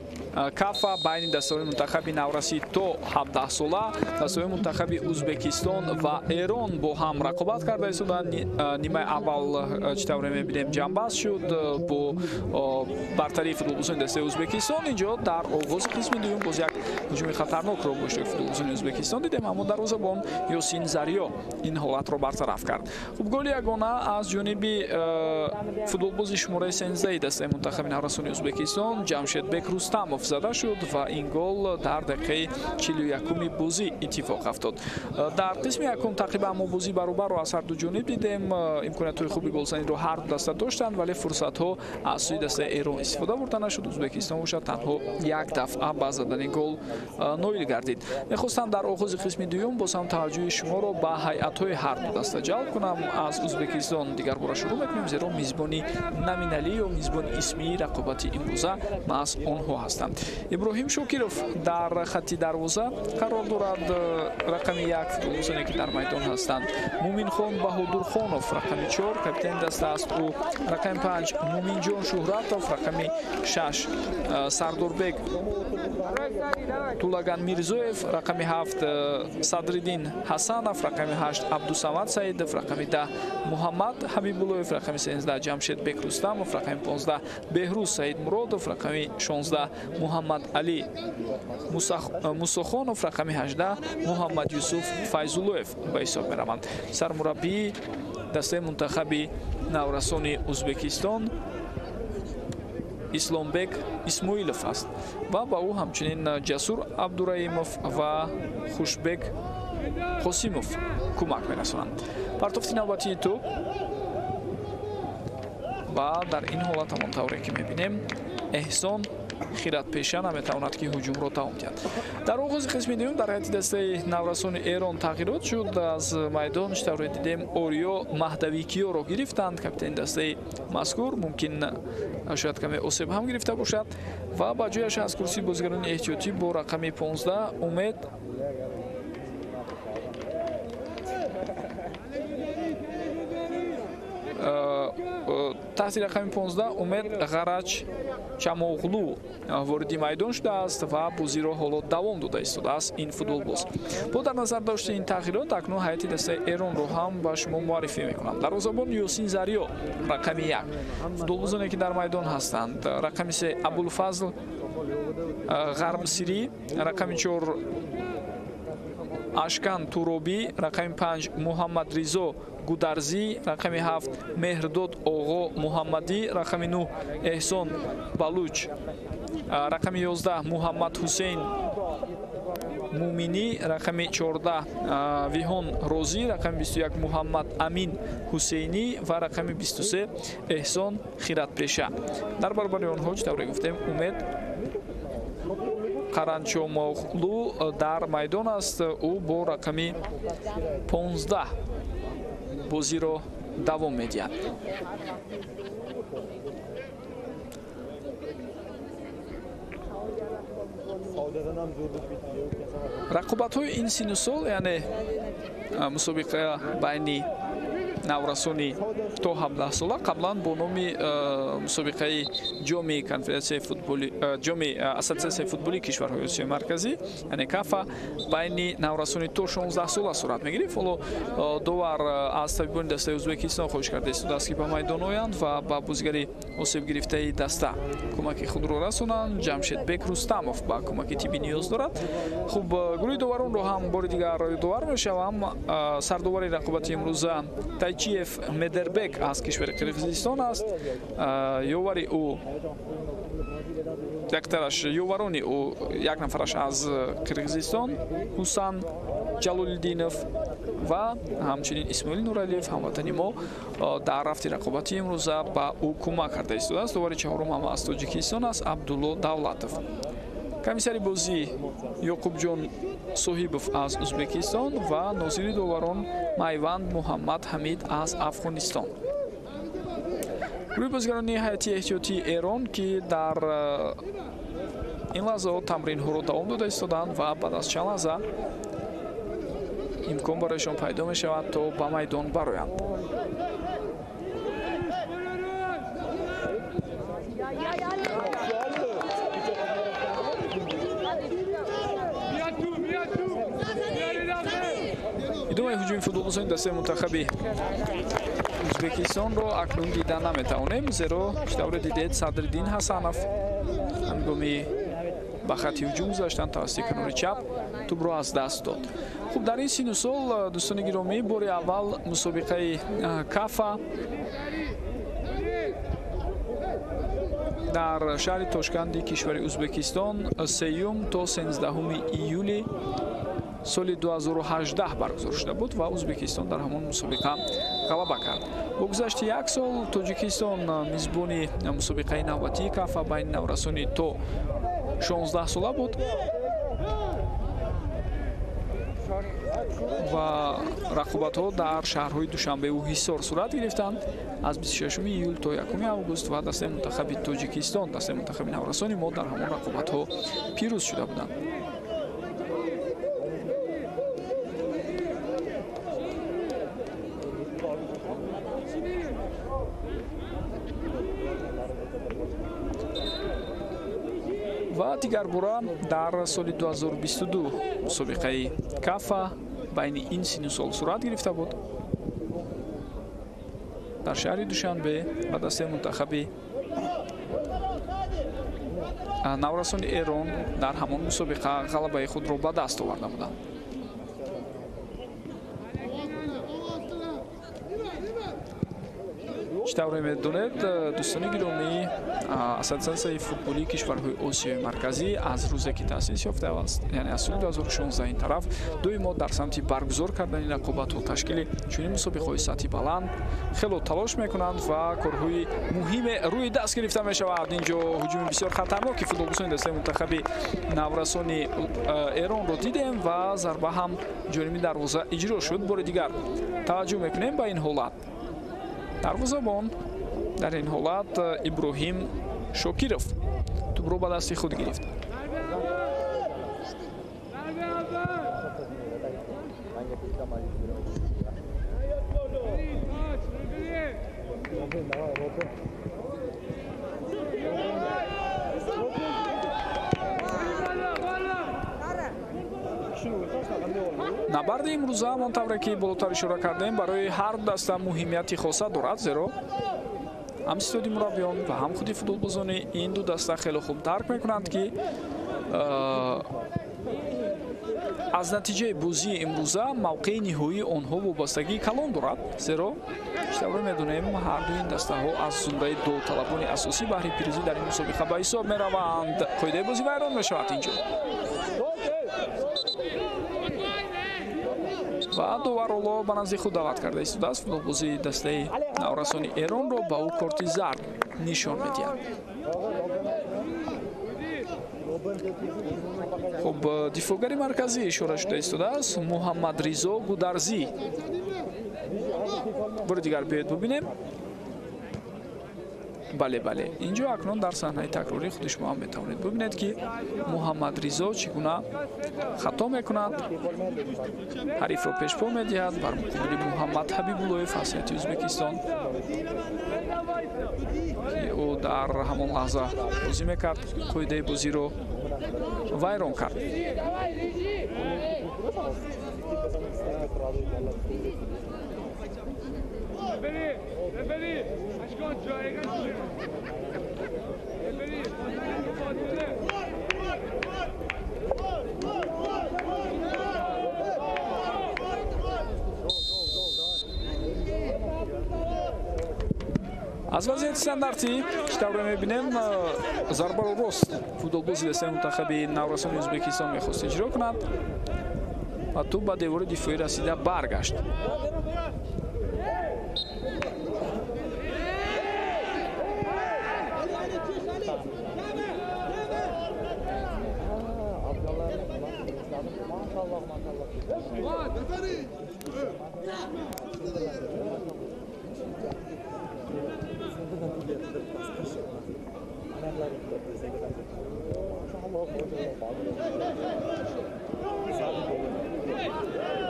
кафа байни дастаҳои мунтахаби наврасӣ то 17 сола дастаҳои мунтахаби ӯзбекистон ва эрон бо ҳам рақобат карда истода. нимаи аввал чӣ тавре мебинем ҷамъбаст шуд бо бартарии футболбозони дастаи ӯзбекистон. инҷо дар оғози қисми дуюм боз як ҳуҷуми хатарнокро бо иштироки футболбозони ӯзбекистон дидем, аммо дарвозабон ёсин зариё ин ҳолатро бартараф кард. хуб голи ягона аз ҷониби футболбози шумораи 13 дастаи мунтахаби наврасони ӯзбекистон ҷамшедбек рустамов зада шуд ва ин гол дар дақиқаи 41 бозӣ иттифоқ афтод. дар қисми якум тақрибан мо бозӣ баробарро аз ҳарду ҷониб дидем. имкониятҳои хуби голзаниро ҳарду даста доштанд, вале фурсатҳо аз сӯи дастаи эрон истифода бурда нашуд. ӯзбекистон бошад танҳо як дафъа ба задани гол ноил гардид. мехостам дар оғози қисми дуюм боз ҳам таваҷҷӯҳи шуморо ба ҳайъатҳои ҳарду даста ҷалб кунам. аз ӯзбекистон дигарбора шурӯъ мекунем, зеро мизбони номиналӣ ё мизбони исмии рақобати имрӯза маҳз онҳо ҳастанд. иброҳим шокиров дар хатти дарвоза қарор дорад. рақами 1 футболбозоне ки дар майдон ҳастанд: муминхон баҳодурхонов рақами 4 капитани даста аст, ӯ рақами 5 муминҷон шуҳратов, рақами 6 сардорбек тулаган мирзоев, рақами 7 садриддин ҳасанов, рақами 8 абдусамад саидов, рақами 10 муҳаммад ҳабибуллоев, рақами 13 ҷамшедбек рустамов, рақами 15 беҳрӯз саидмуродов, рақами 16 муҳаммад али мусохонов, рақами 18 муҳаммад юсуф файзуллоев ба ҳисоб мераванд. сармураббии дастаи мунтахаби наврасони ӯзбекистон исломбек исмоилов аст ва ба ӯ ҳамчунин ҷасур абдураимов ва хушбек қосимов кӯмак мерасонанд. партофти навбатии тӯб ва дар ин ҳолат ҳамон тавре ки мебинем эҳсон хиратпеша наметавонад ки ҳуҷумро давом диҳад. дар оғози қисми дуюм дар ҳайати дастаи наврасони эрон тағйирот шуд. аз майдон штавре дидем ориё маҳдавикиёро гирифтанд. капитани дастаи мазкур мумкин шояд каме осеб ҳам гирифта бошад ва ба ҷояш аз курсии бозигарони эҳтиётӣ бо рақами 15 умед таҳти рақами 15 умед ғарач чамоғлу вориди майдон шудааст ва бозиро ҳоло давом дода истодааст ин футболбоз. бо дар назар дошти ин тағйирот акнун ҳайати дастаи эронро ҳам ба шумо муаррифӣ мекунам. дарвозабон ёсин зариё рақами 1, футболбозоне ки дар майдон ҳастанд: рақами 3 абулфазл ғарбсирӣ, рақами 4 ашкан туробӣ, рақами 5 муҳаммад ризо гударзӣ, рақами 7 меҳрдод оғо муҳаммадӣ, рақами 9 эҳсон балуч, рақами 11 муҳаммад ҳусейн муминӣ, рақами 14 виҳон розӣ, рақами 21 муҳаммад амин ҳусейнӣ ва рақами 23 эҳсон хиратпеша. дар баробари онҳо чӣ тавре гуфтем умед қаранчомоғлу дар майдон аст. ӯ бо рақами 15 бозиро давом медиҳад. рақобатҳои ин сину сол, яъне мусобиқа байни наврасони то 17 сола қаблан бо номи мусобиқаи ҷоми конференсияи футболи ҷоми ассотсиатсияи футболии кишварҳои осиёи марказӣ яъне кафа байни наврасони то 16 сола сурат мегирифт. ҳоло довар аз табибони дастаи ӯзбекистон хоҳиш карда истодааст ки ба майдон оянд ва ба бозигари осебгирифтаи даста кӯмаки худро расонанд. ҷамшедбек рустамов ба кӯмаки тиббӣ ниёз дорад. хуб гурӯҳи доваронро ҳам бори дигар довар мешавам. сардовари рақобати имрӯза Тайчиев Медербек аз кишвари Қирғизистон аст. ёвари ӯ яктараш ёварони ӯ як нафараш аз Қирғизистон Ҳусан Ҷалолиддинов ва ҳамчунин Исмоил Нуралиев ҳамватани мо дар рафти рақобати имрӯза ба ӯ кӯмак карда истодааст. довари чаҳорум ҳам аз Тоҷикистон аст Абдулло Давлатов. комиссари бозӣ Ёқубҷон Соҳибов аз Ӯзбекистон ва нозири доварон Майванд Муҳаммад Ҳамид аз Афғонистон. гурӯҳи бозигарони ҳайати эҳтиётии Эрон ки дар ин лаҳзао тамринҳоро давом дода истоданд ва баъд аз чанд лаҳза имкон барояшон пайдо мешавад то ба майдон бароянд. идомаи ҳуҷуми футболбозони дастаи мунтахаби ӯзбекистонро акнун дидан наметавонем, зеро тавре дидед Садриддин Ҳасанов ҳангоми ба хати ҳуҷум гузаштан тавассути канори чап тӯбро аз даст дод. хуб дар ин сину сол дӯстони гиромӣ бори аввал мусобиқаи кафа дар шаҳри Тошканди кишвари Ӯзбекистон 3 то 13 июли соли 2018 баргузор шуда буд ва Ӯзбекистон дар ҳамон мусобиқа ғалаба кард. бо гузашти як сол Тоҷикистон мизбони мусобиқаи навбатии кафа байни наврасони то 16 сола буд ва рақобатҳо дар шаҳрҳои Душанбеву Ҳисор сурат гирифтанд. аз 26 июл то 1 август ва дастаи мунтахаби Тоҷикистон, дастаи мунтахаби наврасони мо дар ҳамон рақобатҳо пирӯз шуда буданд. ва дигарбора дар соли 2022 мусобиқаи кафа байни ин сину сол сурат гирифта буд дар шаҳри Душанбе ба дастаи мунтахаби наврасони Эрон дар ҳамон мусобиқа ғалабаи худро ба даст оварда буданд. тавре медонед дӯстони гиромӣ ассотсиатсияи футболии кишварҳои осиёи марказӣ аз рӯзе ки таъсис ёфтааст, яъне аз соли 2016 ин тараф доимо дар самти баргузор кардани рақобатҳо, ташкили чунин мусобиқаҳои сатҳи баланд хело талош мекунанд ва корҳои муҳиме рӯи даст гирифта мешавад. инҷо ҳуҷуми бисёр хатарноки футболбозони дастаи мунтахаби наврасони Эронро дидем ва зарба ҳам ҷониби дарвоза иҷро шуд. бори дигар таваҷҷӯҳ мекунем ба ин ҳолат. дарвозабон дар ин ҳолат Иброҳим Шокиров тӯбро ба дасти худ гирифт. набарди имрӯза ҳамон тавре ки болотар ишора кардем барои ҳар даста муҳимияти хоса дорад, зеро ҳам сиёди мураббиён ва ҳам худи футболбозони ин ду даста хеле хуб дарк мекунанд ки аз натиҷаи бозии имрӯза мавқеи ниҳоии онҳо вобастагии калон дорад, зеро тавре медонем ҳарду ин дастаҳо аз зумраи довталабони асосӣ баҳри пирӯзӣ дар ин мусобиқа ба ҳисоб мераванд. қоидаи бозӣ вайрон мешавад инҷо ва довар оло ба назди худ даъват карда истодааст. футболбозии дастаи наврасони Эронро ба ӯ корти зард нишон медиҳад. хуб дифоъгари марказӣ ишора шуда истодааст Муҳаммадризо Гударзӣ. бори дигар биёед бубинем. бале инҷо акнун дар саҳнаи такрорӣ худшумо ҳам метавонед бибинед ки Муҳаммад Ризо чӣ гуна хато мекунад, ҳарифро пешпо медиҳад бар муқобили Муҳаммад Ҳабибуллоев ҳасрияти Ӯзбекистон ки ӯ дар ҳамон лаҳза бозӣ мекард, қоидаи бозиро вайрон кард. аз вазъияти стандартӣ штавра мебинем зарбаро рост футболбози дастаи мунтахаби Наврасони Ӯзбекистон мехост иҷро кунад ва ту ба девори дифоӣ расида баргашт.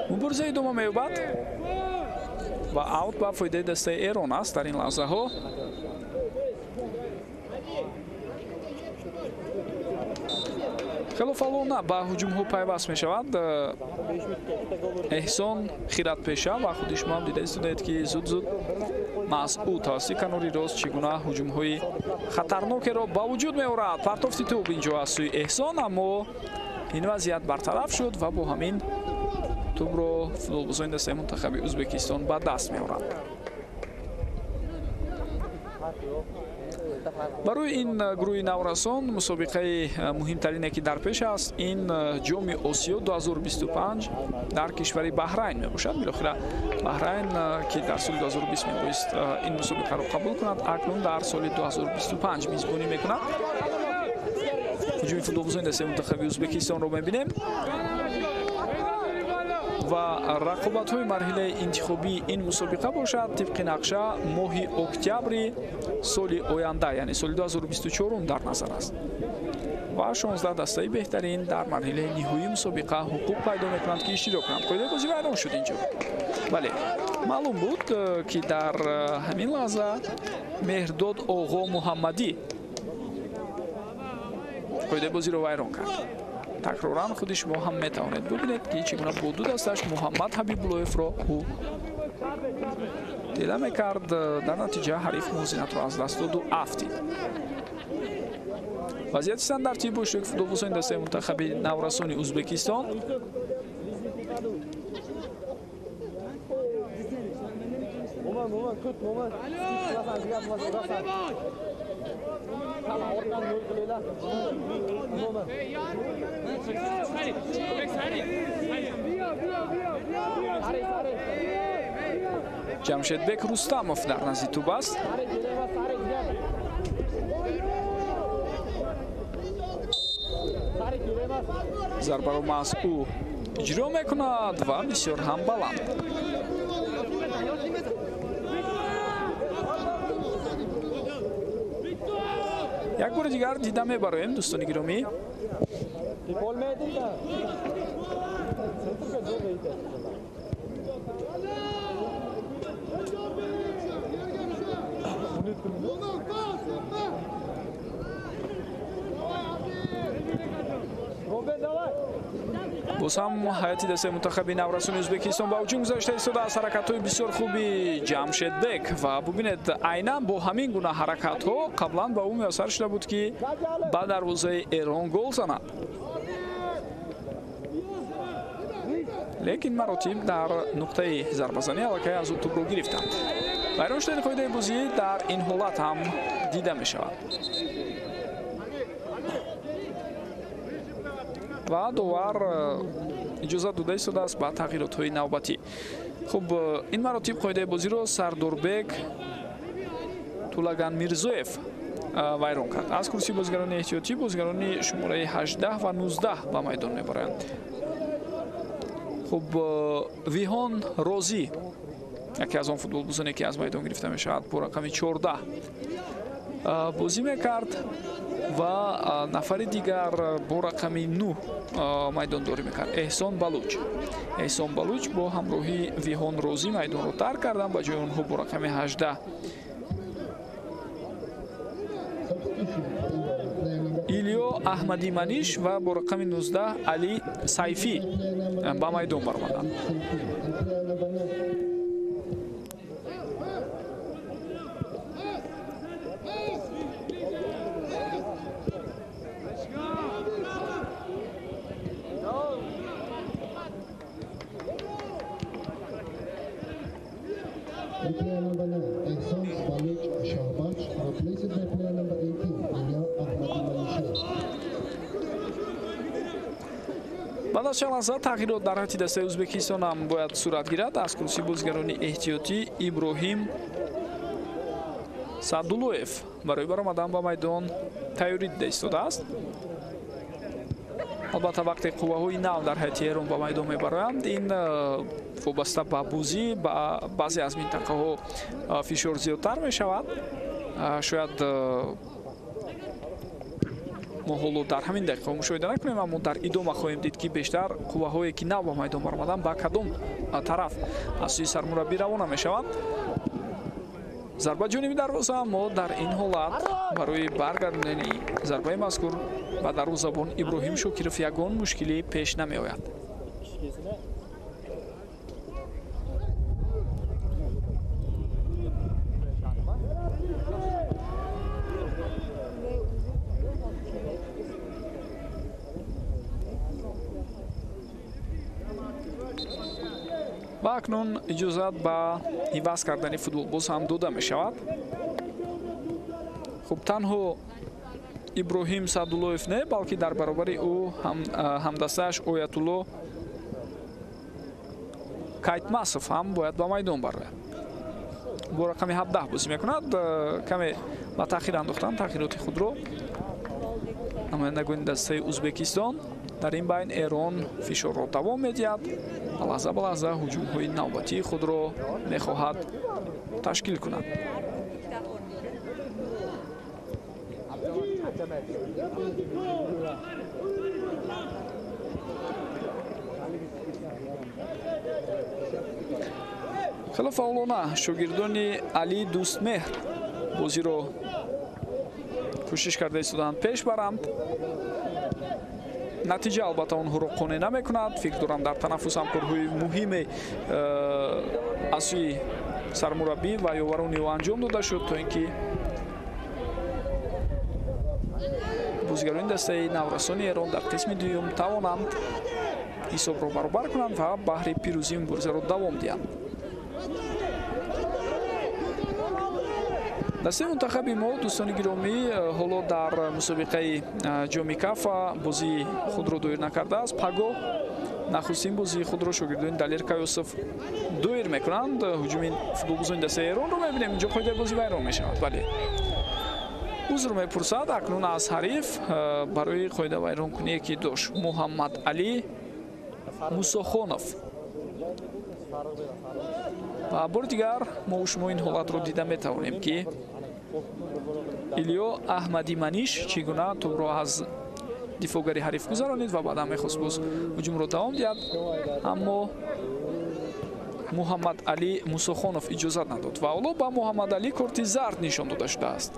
мубориза идома меёбад ва аут ба фоидаи дастаи Эрон аст дар ин лаҳзаҳо. хелофалона ба ҳуҷумҳо пайваст мешавад эҳсон хиратпеша ва худи шумо ҳам дида истодаед ки зуд масъуд тавассути канори рост чӣ гуна ҳуҷумҳои хатарнокеро ба вуҷуд меорад. партофти тӯб инҷо аз сӯи эҳсон, аммо ин вазъият бартараф шуд ва бо ҳамин тӯбро футболбозони дастаи мунтахаби Ӯзбекистон ба даст меорад. барои ин гурӯҳи Наврасон мусобиқаи муҳимтарине ки дар пеш аст ин ҷоми Осиё 2025 дар кишвари Баҳрайн мебошад. билохира Баҳрайн ки дар соли 2020 мебоист ин мусобиқаро қабул кунад, акнун дар соли 2025 мизбонӣ мекунад. ҳуҷуми футболбозони дастаи мунтахаби Ӯзбекистонро мебинем ва рақобатҳои марҳилаи интихобии ин мусобиқа бошад тибқи нақша моҳи октябри соли оянда, яъне соли 2024 дар назар аст ва 16 дастаи беҳтарин дар марҳилаи ниҳоии мусобиқа ҳуқуқ пайдо мекунанд ки иштирок кунанд. қоидаи бозӣ вайрон шуд инҷо. бале маълум буд ки дар ҳамин лаҳза Меҳрдод оғо Муҳаммадӣ қоидаи бозиро вайрон кард. такроран худи шумо ҳам метавонед бибинед ки чӣ гуна бо ду дасташ Муҳаммад Ҳабибуллоевро ӯ дида мекард. дар натиҷа ҳариф мувозинатро аз даст доду афтид. вазъияти стандартӣ бо иштироки футболбозони дастаи мунтахаби Наврасони Ӯзбекистон. ҷамшедбек Рустамов дар назди тӯб аст. зарбаро масъу иҷро мекунад ва бисёр ҳам баланд. як бори дигар дида мебароем дӯстони гиромӣ. боз ҳам ҳайати дастаи мунтахаби Наврасони Ӯзбекистон ба ҳуҷум гузашта истодааст. ҳаракатҳои бисёр хуби Ҷамшедбек ва бубинед айнан бо ҳамин гуна ҳаракатҳо қаблан ба ӯ муяссар шуда буд ки ба дарвозаи Эрон гол занад. лекин маротиб дар нуқтаи зарбазанӣ аллакай аз ӯ тӯбро гирифтанд. вайрон шудани қоидаи бозӣ дар ин ҳолат ҳам дида мешавад. ва довар иҷозат дода истодааст ба тағйиротҳои навбатӣ. хуб ин маротиб қоидаи бозиро Сардорбек Тулаганмирзоев вайрон кард. аз курсии бозигарони эҳтиётӣ бозигарони шумораи 18 ва 19 ба майдон мебаранд. хуб Виҳон Розӣ яке аз он футболбозоне ки аз майдон гирифта мешавад бо рақами 14 бозӣ мекард ва нафари дигар бо рақами 9 майдондорӣ мекард. Эҳсон Балуч бо ҳамроҳи Виҳон Розӣ майдонро тарк карданд, ба ҷои онҳо бо рақами 18 Илиё Аҳмадиманиш ва бо рақами 19 Али Сайфӣ ба майдон баромаданд. Player number 9, Ehsan Baluch Shahbaz, replaced by player number 18, Ilya Ahmadimanisheh. баъд аз чанд лаҳза тағйирот дар ҳайати дастаи Ӯзбекистон ҳам бояд сурат гирад. Аз курсии бозигарони эҳтиётӣ Иброҳим Садулоев барои баромадан ба майдон тайёрӣ дида истодааст. албатта вақте қувваҳои нав дар ҳайати Эрон ба майдон мебароянд, ин вобаста ба бозӣ ба баъзе аз минтақаҳо фишор зиёдтар мешавад. шояд мо ҳоло дар ҳамин дақиқаҳо мушоҳида накунем, аммо дар идома хоҳем дид ки бештар қувваҳое ки нав ба майдон баромаданд ба кадом тараф аз сӯи сармураббӣ равона мешаванд. зарба ҷониби дарвоза, аммо дар ин ҳолат барои баргардонидани зарбаи мазкур ба дарвозабон Иброҳим Шокиров ягон мушкилӣ пеш намеояд. ва акнун иҷозат ба ҳиваз кардани футболбоз ҳам дода мешавад. хуб, танҳо Иброҳим Садулоев не, балки дар баробари ӯ ҳамдастааш Оятулло Кайтмасов ҳам бояд ба майдон барояд. бо рақами 17 бозӣ мекунад. каме ба таъхир андохтанд тағйироти худро намояндагони дастаи Ӯзбекистон. дар ин байн Эрон фишорро давом медиҳад. лаҳза ба лаҳза ҳуҷумҳои навбатии худро мехоҳад ташкил кунад. хело фаъолона шогирдони Али Дӯстмеҳр бозиро кӯшиш карда истоданд пеш баранд. натиҷа албатта онҳоро қонеъ намекунад. фикр дорам дар танаффус ҳамкорҳои муҳиме аз сӯи сармураббӣ ва ёварони ӯ анҷом дода шуд, то ин ки бозигарони дастаи наврасони Эрон дар қисми дуюм тавонанд ҳисобро баробар кунанд ва баҳри пирӯзии муборизаро давом диҳанд. дастаи мунтахаби мо, дӯстони гиромӣ, ҳоло дар мусобиқаи ҷоми кафа бозии худро доир накардааст. паго нахустин бозии худро шогирдони Далер Кайосов доир мекунанд. ҳуҷуми футболбозони дастаи Эронро мебинем. инҷо қоидаи бозӣ вайрон мешавад. бале, узр мепурсад акнун аз ҳариф барои қоида вайронкуние ки дошт Муҳаммад Али Мусохонов. ва бори дигар мо шумо ин ҳолатро дида метавонем ки Илиё Аҳмадиманиш чӣ гуна тӯбро аз дифоъгари ҳариф гузаронид ва баъдан мехост боз ҳуҷумро давом диҳад, аммо Муҳаммад Али Мусохонов иҷозат надод ва ҳоло ба Муҳаммад Али корти зард нишон дода шудааст.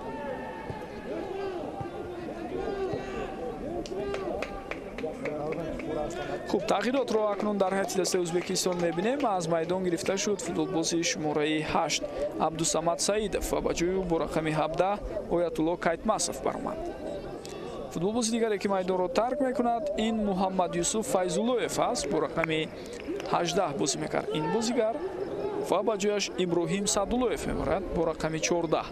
хуб, тағйиротро акнун дар ҳайати дастаи Ӯзбекистон мебинем. аз майдон гирифта шуд футболбози шумораи 8 Абдусамад Саидов ва ба ҷои ӯ бо рақами 17 Оятулло Кайтмасов баромад. футболбози дигаре ки майдонро тарк мекунад ин Муҳаммад Юсуф Файзуллоев аст. бо рақами 18 бозӣ мекард ин бозигар ва ба ҷояш Иброҳим Садуллоев мебарад бо рақами 14.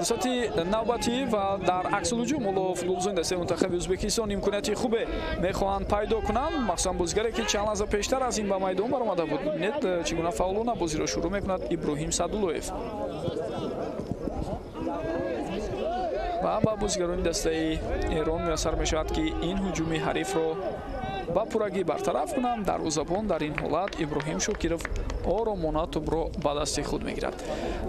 фурсати навбатӣ ва дар аксулҳуҷум ҳоло футболбозони дастаи мунтахаби ӯзбекистон имконияти хубе мехоҳанд пайдо кунанд, махсусан бозигаре ки чанд лаҳза пештар аз ин ба майдон баромада буд. Бинед чӣ гуна фаъолона бозиро шурӯъ мекунад Иброҳим Садуллоев. Ба бозигарони дастаи Эрон муяссар мешавад ки ин ҳуҷуми ҳарифро ба пуррагӣ бартараф кунанд. Дарвозабон дар ин ҳолат Иброҳим Шокиров оромона тӯбро ба дасти худ мегирад.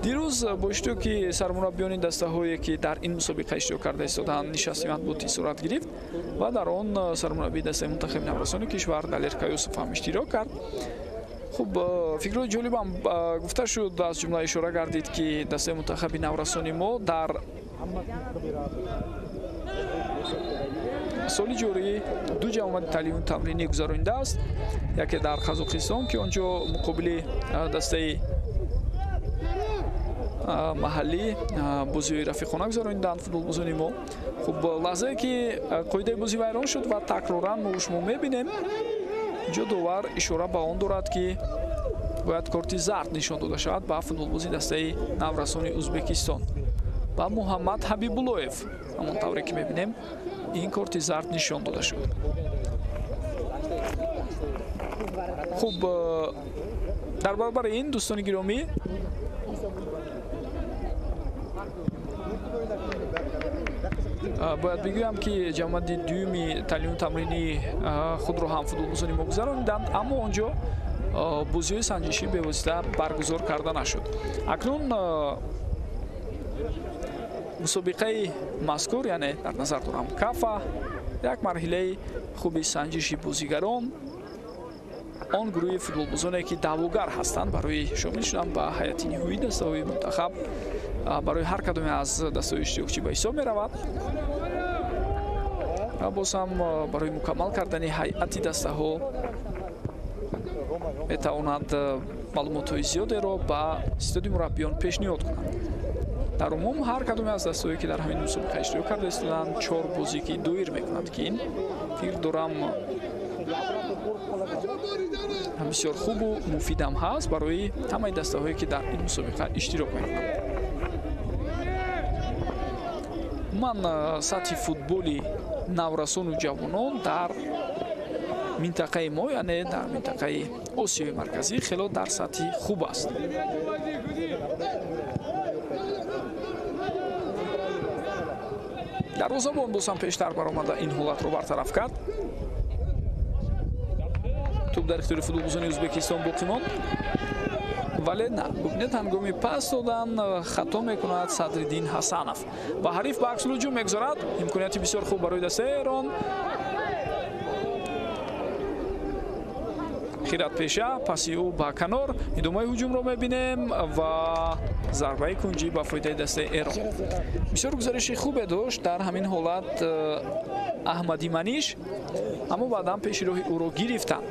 Дирӯз бо иштироки сармураббиёни дастаҳое ки дар ин мусобиқа иштирок карда истоданд нишасти матбуотӣ сурат гирифт ва дар он сармураббии дастаи мунтахаби наврасони кишвар Далерка Юсуф ҳам иштирок кард. хуб фикрҳои ҷолибам гуфта шуд, аз ҷумла ишора гардид ки дастаи мунтахаби наврасони мо дар соли ҷорӣ ду ҷамъомади таълиму тамринӣ гузаронидааст. яке дар Қазоқистон ки он ҷо муқобили дастаи маҳаллӣ бозиҳои рафиқона гузаронидаанд футболбозони мо. хуб лаҳзае ки қоидаи бозӣ вайрон шуд ва такроран мо шумо мебинем, ҷо довар ишора ба он дорад ки бояд корти зард нишон дода шавад ба футболбози дастаи наврасони Ӯзбекистон. ба Муҳаммад Ҳабибуллоев ҳамон тавре ки мебинем ин корти зард нишон дода шуд. хуб дар баробари ин дӯстони гиромӣ бояд бигӯям ки ҷамъомади дуюми таълиму тамрини худро ҳам футболбозони мо гузарониданд, аммо он ҷо бозиҳои санҷишӣ бевосита баргузор карда нашуд. акнун мусобиқаи мазкур, яъне дар назар дорам кафа, як марҳилаи хуби санҷиши бозигарон, он гурӯҳи футболбозоне ки даъвогар ҳастанд барои шомил шудан ба ҳайати ниҳоии дастаҳои мунтахаб барои ҳар кадоме аз дастаҳои иштирокчӣ ба ҳисоб меравад. боз ҳам барои мукаммал кардани ҳайати дастаҳо метавонад маълумотҳои зиёдеро ба истодии мураббиён пешниҳод кунад. дар умум ҳар кадоме аз дастаҳое ки дар ҳамин мусобиқа иштирок карда истоданд 4 бозигӣ доир мекунанд ки ин фикр дорам бисёр хубу муфидам ҳаст барои ҳамаи дастаҳое ки дар ин мусобиқа иштирок мекунанд. ман сатҳи футболи наврасону ҷавонон дар минтақаи мо, яъне дар минтақаи Осиёи марказӣ хело дар сатҳи хуб аст. дарвозабон боз ҳам пештар баромада ин ҳолатро бартараф кард. тӯб дар ихтиёри футболбозони Ӯзбекистон боқӣ монд, вале на бубинед ҳангоми пас додан хато мекунад Садриддин Ҳасанов ва ҳариф ба аксулҳуҷум мегузарад. имконияти бисёр хуб барои дастаи Эрон. хират пеша, паси ӯ ба канор, идомаи ҳуҷумро мебинем ва зарбаи кунҷӣ ба фоидаи дастаи Эрон. бисёр гузариши хубе дошт дар ҳамин ҳолат Аҳмади Маниш, аммо баъдан пеши роҳи ӯро гирифтанд.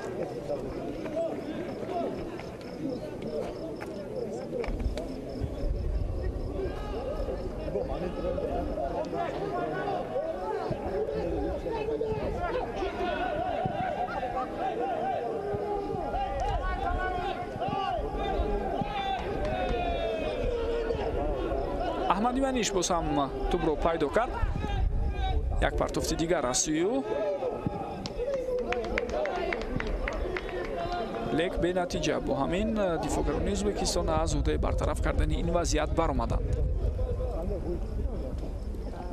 Аҳмади Маниш боз ҳам тӯбро пайдо кард. як партофти дигар аз сӯи ӯ, лек бенатиҷа бо ҳамин дифоъгарони Ӯзбекистон аз ӯҳдаи бартараф кардани ин вазъият баромаданд.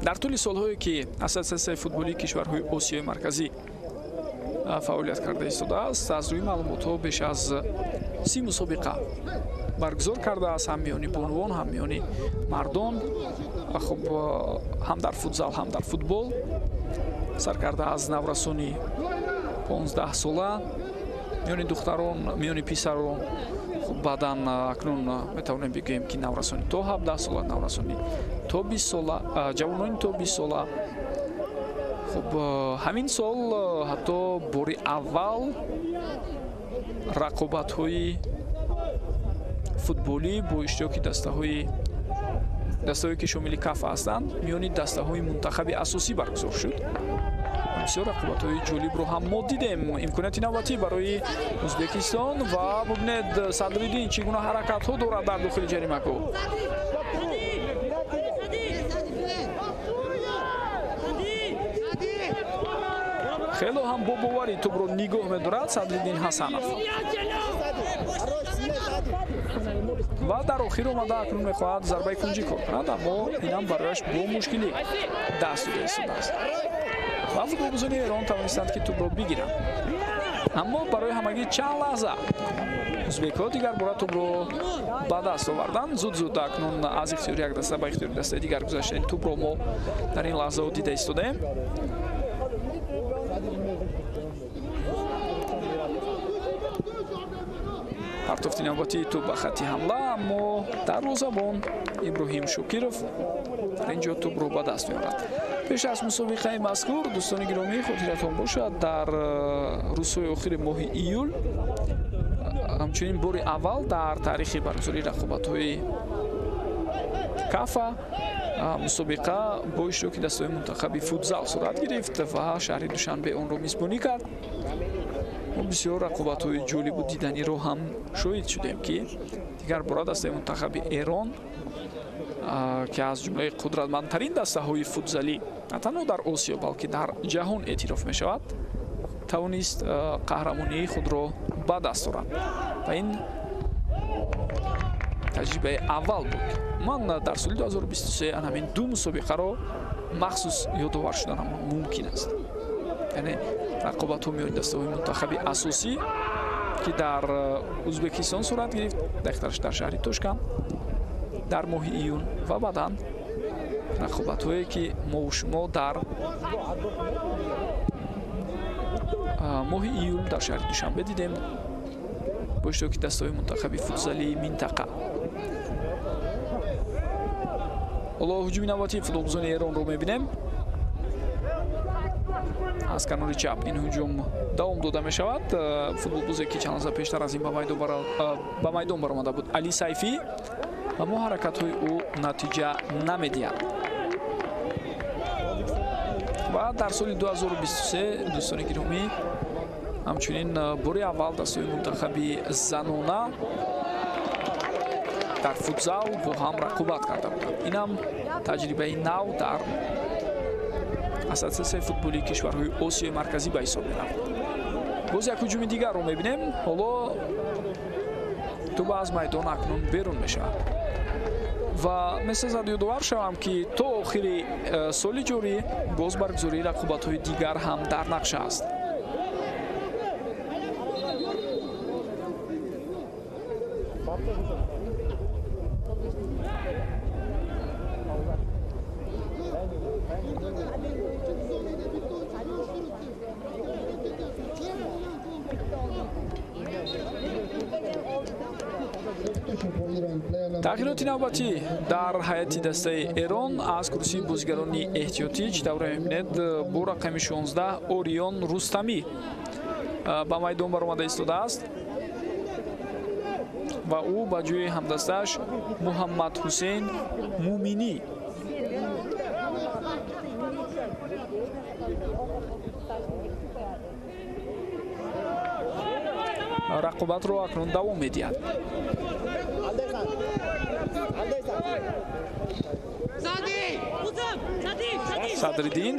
дар тӯли солҳое ки Ассотсиатсияи футболии кишварҳои Осиёи марказӣ фаъолият карда истодааст, аз рӯи маълумотҳо беш аз 30 мусобиқа баргузор кардааст, ҳам миёни бонувон, ҳам миёни мардон, хуб ҳам дар футзал, ҳам дар футбол. саркарда аз наврасони 15 сола, миёни духтарон, миёни писарон. хуб баъдан акнун метавонем бигӯем ки наврасони то 17 сола, наврасони то 20 сола, ҷавонони то 20 сола. хуб ҳамин сол ҳатто бори аввал рақобатҳои футболӣ бо иштироки дастаҳое ки шомили кафа ҳастанд миёни дастаҳои мунтахаби асосӣ баргузор шуд. бисёр рақобатҳои ҷолибро ҳам мо дидем. имконияти навбатӣ барои Ӯзбекистон ва бубинед Садриддин чӣ гуна ҳаракатҳо дорад дар дохили ҷаримаҳгоҳ. хело ҳам бо бовари тӯбро нигоҳ медорад Садриддин Ҳасанов. ва дар охир омада акнун мехоҳад зарбаи кунҷӣ кор кунад, аммо инам барояш бо мушкилӣ даст дода истодааст. ва футболбозони Эрон тавонистанд ки тӯбро бигиранд. аммо барои ҳамагӣ чанд лаҳза ӯзбекҳо дигар бора тӯбро ба даст оварданд. зуд акнун аз ихтиёри як даста ба ихтиёри дастаи дигар гузаштани тӯбро мо дар ин лаҳзаҳо дида истодаем. партофти навбатии тӯб ба хатти ҳамла, аммо дарвозабон Иброҳим Шокиров дар ин ҷо тӯбро ба даст меорад. пеш аз мусобиқаи мазкур дӯстони гиромӣ хотиратон бошад дар рӯзҳои охири моҳи июл ҳамчунин бори аввал дар таърихи баргузории рақобатҳои кафа мусобиқа бо иштироки дастаҳои мунтахаби футзал сурат гирифт ва шаҳри Душанбе онро мизбонӣ кард. мо бисёр рақобатҳои ҷолибу диданиро ҳам шоҳид шудем ки дигар бора дастаи мунтахаби Эрон ки аз ҷумлаи қудратмандтарин дастаҳои футзалӣ на танҳо дар Осиё балки дар ҷаҳон эътироф мешавад, тавонист қаҳрамонии худро ба даст орад. ва ин таҷрибаи аввал буд. ман дар соли 2023 ҳамин ду мусобиқаро махсус ёдовар шуданам мумкин аст. яъне рақобатҳо меёни дастаҳои мунтахаби асосӣ ки дар ӯзбекистон сурат гирифт, дақиқаш дар шаҳри Тошканд дар моҳи июн ва баъдан рақобатҳое ки мо шумо дар моҳи июл дар шаҳри Душанбе дидем бо иштироки дастаҳои мунтахаби футзалии минтақа. ҳоло ҳуҷуми навбатии футболбозони Эронро мебинем. аз канори чап ин ҳуҷум давом дода мешавад. футболбозе ки чанд лаҳза пештар аз ин ба майдон баромада буд Али Сайфӣ, аммо ҳаракатҳои ӯ натиҷа намедиҳад. ва дар соли 2023 дӯстони гиромӣ ҳамчунин бори аввал дастаҳои мунтахаби занона дар футзал бо ҳам рақобат карда буданд. инам таҷрибаи нав дар ассотсиатсияи футболии кишварҳои Осиёи марказӣ ба ҳисоб мерафт. боз як ҳуҷуми дигарро мебинем. ҳоло тӯба аз майдон акнун берун мешавад ва месозад ёдовар шавам ки то охири соли ҷорӣ боз баргузории рақобатҳои дигар ҳам дар нақша аст. тағйироти навбатӣ дар ҳайати дастаи Эрон аз курсии бозигарони эҳтиётӣ чӣ тавре мебинед? бо рақами 16 Орион Рустамӣ ба майдон баромада истодааст ва ӯ ба ҷои ҳамдастааш Муҳаммад Ҳусейн Муминӣ рақобатро акнун давом медиҳад. Садриддин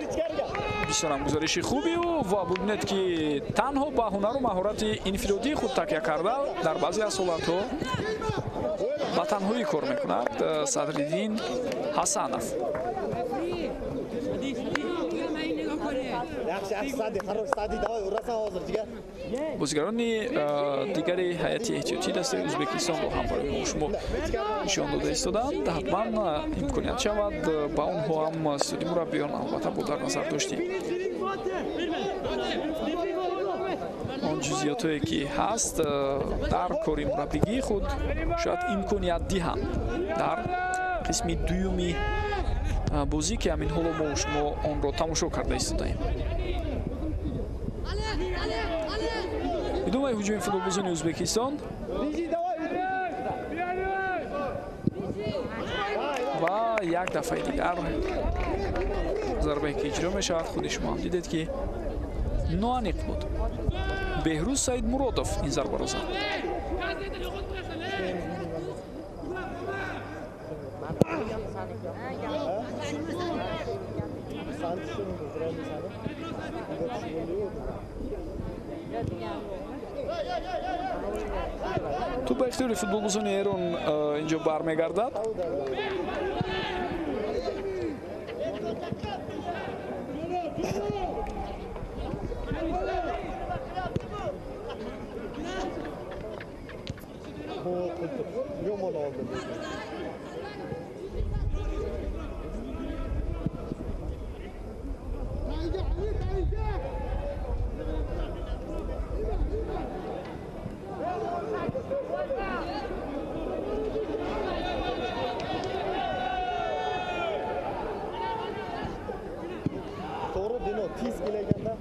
бисёрам гузариши хубию ва бубинед ки танҳо ба ҳунару маҳорати инфиродии худ такя карда дар баъзе аз ҳолатҳо ба танҳоӣ кор мекунад Садриддин Ҳасанов. бозигарони дигари ҳайати эҳтиётӣ дастаи Ӯзбекистонро ҳам барои мо шумо нишон дода истоданд. ҳатман имконият шавад ба онҳо ҳам сиёди мураббиён албатта бо дар назар доштем он ҷузъиётое ки ҳаст дар кори мураббигии худ шояд имконият диҳанд дар қисми дуюми бозӣ ки ҳамин ҳоло мо шумо онро тамошо карда истодаем. идомаи ҳуҷуми футболбозони Ӯзбекистон ва як дафъаи дигар зарбае ки иҷро мешавад худи шумо ҳам дидед ки ноаниқ буд. Беҳрӯз Саидмуродов ин зарбаро зад. تو به اختیار فوتبالبازان ایران اینجا برمیگردد. Tiz kelaganda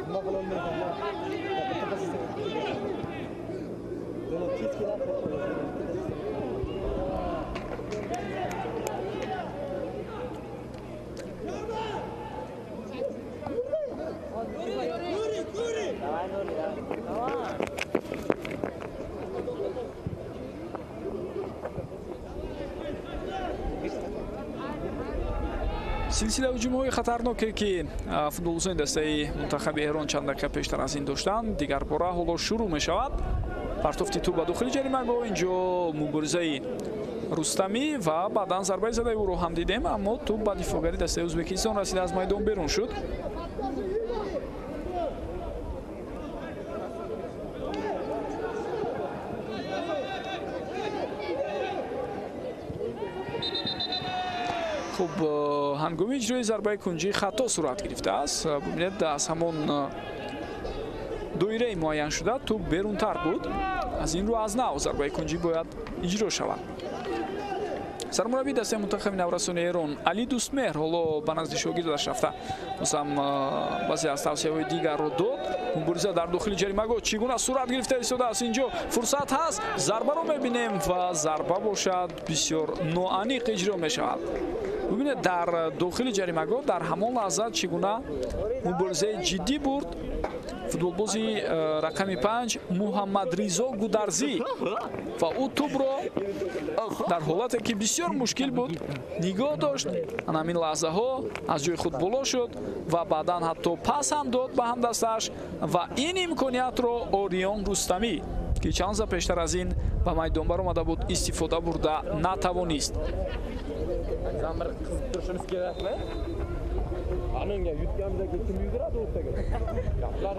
nima qilolmayman. Tiz keladi. سلسله هجوم‌های خطرناکی که فوتبالبازان دسته منتخب ایران چند دقیقه پیشتر از این داشتند دیگر باره حالا شروع می شود. پرتافت توپ به داخل جریمه‌گاه اینجا مبارزه رستمی و بعداً ضربه زده او رو هم دیدیم، اما توپ به دفاعگری دسته ازبکستان رسید از میدان بیرون شد. خب هنگام اجرای ضربه کنجی خطا صورت گرفته است. ببینید از همون دایره معین شده توپ بیرونتر بود. از این رو از نو ضربه کنجی باید اجرا شود. سرمربی دسته منتخب نورسان ایران علی دوستمهر حالا به نزد شاگردش رفته بازم بعضی از توصیه‌های دیگر رو داد. مبارزه در داخل جریمه‌گاه چگونه صورت گرفته ایستاده است. اینجا فرصت هست، ضربه رو می‌بینیم و ضربه باشد بسیار ناانیق اجرا می‌شود. ببینید در داخل جریمه‌گاه در همان لحظه چگونه مبارزه جدی برد فوتبالبازی رقم 5 محمد رضا گودرزی و او توپ را در حالتی که بسیار مشکل بود نگاه داشت. همین لحظه ها از جای خود بالا شد و بعدا حتی پس هم داد به هم دستش و این امکانیت را آریان رستمی که چند روز پیشتر از این به میدان برآمده بود استفاده برده نتوانست. Ananga yutganimizda kim yuguradi o'rtaga? Gaplar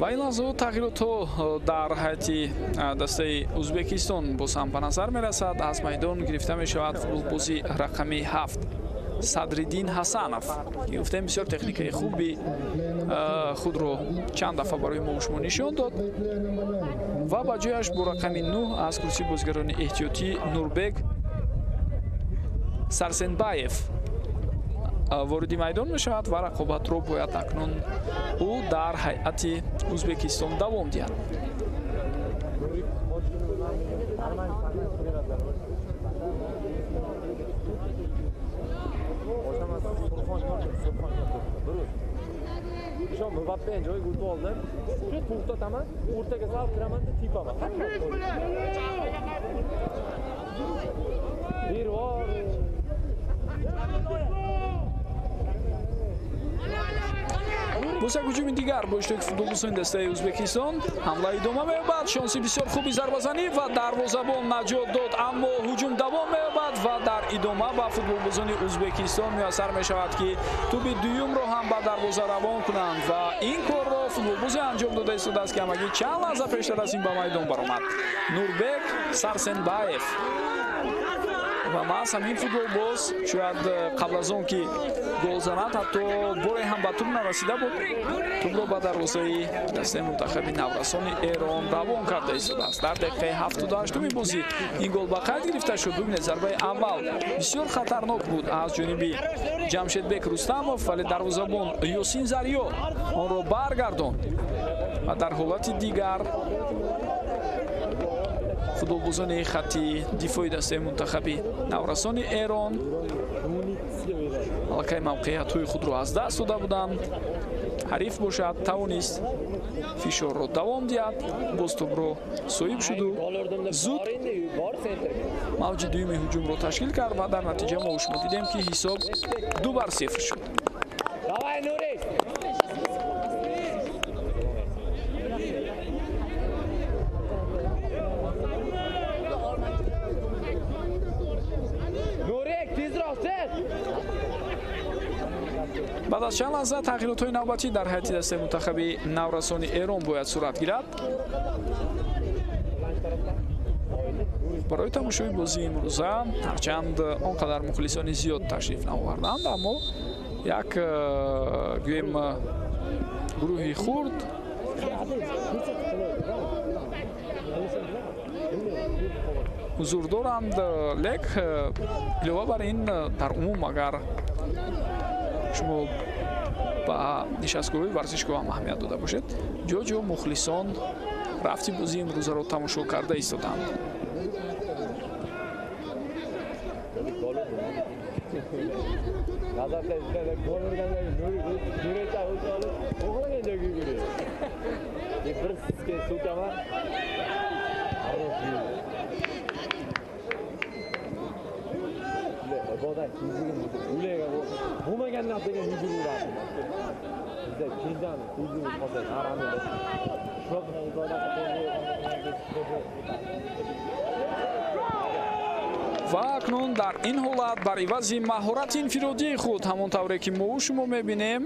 با این لحظه تغییرات در حیاتی دسته ازبکستان باز هم به نظر می رسد. از میدان گرفته می شود فوتبالبازی رقم 7 صدرالدین حسنов که گفتیم بسیار تکنیک خوبی خود رو چند دفعه برای ما و شما نشان داد و با جایش با رقم 9 از کرسی بازیگران احتیاطی نوربک سارسنبایف وارد میدان می شود و رقابت رو باید اکنون او در هیئت ازبکستان دوام دهد. Mbappe joy gurdu oldu. Şu to'xtataman, o'rtaga sal kiraman deb tepaman. Bir var. باز یک هجوم دیگر با اشتراک فوتبالبازان دسته ازبکستان حمله ادامه می‌یابد. شانسی بسیار خوبی ضربه‌زنی و دروازه‌بان نجات داد، اما هجوم دوام می‌یابد و در ادامه با فوتبالبازان ازبکستان میسر می‌شود که توپ دوم را هم به دروازه روان کنند و این کار را فوتبالباز انجام داده ایستاده است که همگی چند لحظه پیشتر از این به میدان برآمد. نوربک سارسنبایف و محض همین فوتبالباز شاید قبل از اون که گل زند حتی باری هم به توپ نرسیده بود، توپ رو به دروازه دسته منتخب نورسان ایران روان کرده ایستاده است. در دقیقه 78 بازی این گل به قید گرفته شد. ببینید ضربه اول بسیار خطرناک بود از جانب جمشیدبک رستمов، ولی دروازه‌بان یاسین زریا آن را برگرداند و در حالت دیگر فوتبالبازان خطی دفاعی دسته منتخب نورسان ایران аллакай мавқеиятҳои худро аз даст дода буданд. ҳариф бошад тавонист фишорро давом диҳад, боз тӯбро соҳиб шуду зуд мавҷи дуюми ҳуҷумро ташкил кард ва дар натиҷа мо шумо дидем ки ҳисоб 2-0 шуд. بعد از چند لحظه تغییرات نوبتی در هیئت دسته منتخب نورسان ایران باید صورت گیرد. برای تماشای بازی امروزه هرچند آنقدر مخلصان زیاد تشریف نآوردند، اما یک گویم گروهی خرد حضور دارند. لیک علاوه بر این در عموم اگر شما با نشستگاه‌های ورزشگاه هم اهمیت داده باشید، جا جا مخلصان رفتی بازی امروزه را تماشا کرده ایستادند. و اکنون در این حالت بر عوض مهارت انفرادی خود همانطوری که ما شما میبینیم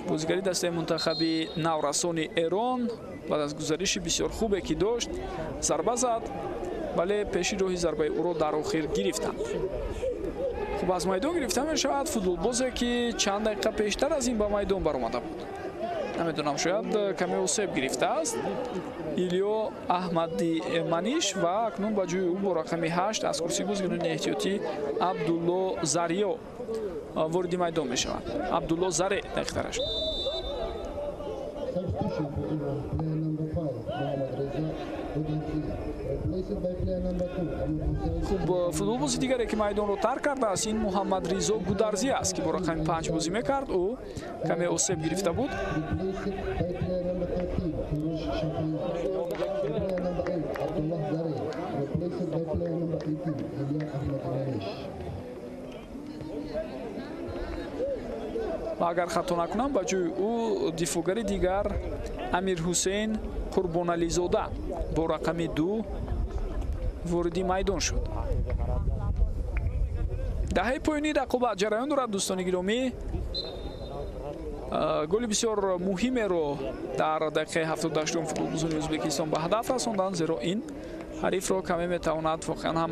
بازیگری دسته منتخب نورسان ایران بعد از گزارش بسیار خوبی که داشت ضربه زد، ولی پیشی روی ضربه او را در آخر گرفتند. خب از میدان گرفته می شود فوتبالبازی که چند دقیقه پیشتر از این به میدان برآمده بود. نمیدونم شاید کمی اوسیب گرفته است ایلیا احمدی منیش و اکنون با جای او با رقم 8 از کرسی بازیکن احتیاطی عبدالله زریا وارد میدان می شود. عبدالله زره دقیق‌ترش. خب فوتبالبازی دیگری که میدان رو ترک کرده است این محمد رضا گودرزی است که با رقم 5 بازی میکرد. او کمی اوسیب گرفته بود. و اگر خطا نکنم با جای او دفاعگر دیگر امیر حسین قربانعلی زاده با رقم 2 وارد میدان شد. دهه پایانی رقابت جریان دارد دوستان گرامی. گل بسیار مهمی رو در دقیقه 78 فوتبالبازان ازبکستان به هدف رساندند، زیرا این حریف را کمی میتواند واقعا هم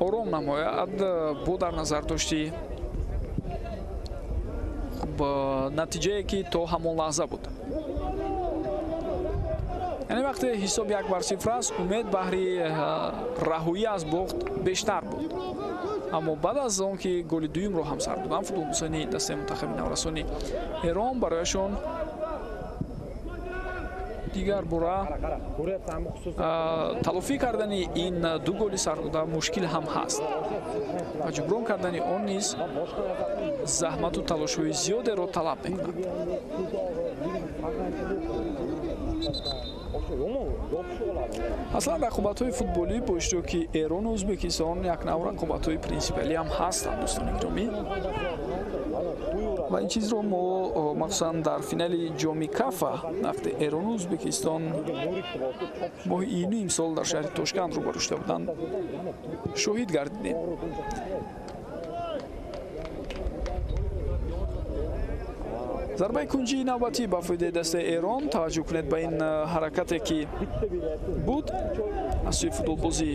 آرام نماید با در نظر داشتی با نتیجه که تا همان لحظه بود. یعنی وقتی حساب 1-0 است امید بهری رهایی از باخت بیشتر بود، اما بعد از آن که گل دوم رو هم سر دادن فوتبالبازان دسته منتخب نورسان ایران برایشان دیگر باره تلافی کردن این دو گل سر داده مشکل هم هست و جبران کردن آن نیز زحمت و تلاش‌های زیادی را طلب می‌کند. اصلا رقابت‌های فوتبالی با اشتراک ایران و ازبکستان یک نوع رقابت‌های پرینسیپالی هم هستند دوستان گرامی و این چیز رو ما مخصوصا در فینال جام کافا وقتی ایران و ازبکستان ماه اینو امسال در شهر تاشکند رو برشته بودند شاهد گردیدیم. зарбаи кунҷии навбатӣ ба фоидаи дастаи Эрон. Таваҷҷӯҳ кунед ба ин ҳаракате ки буд аз сӯи футболбози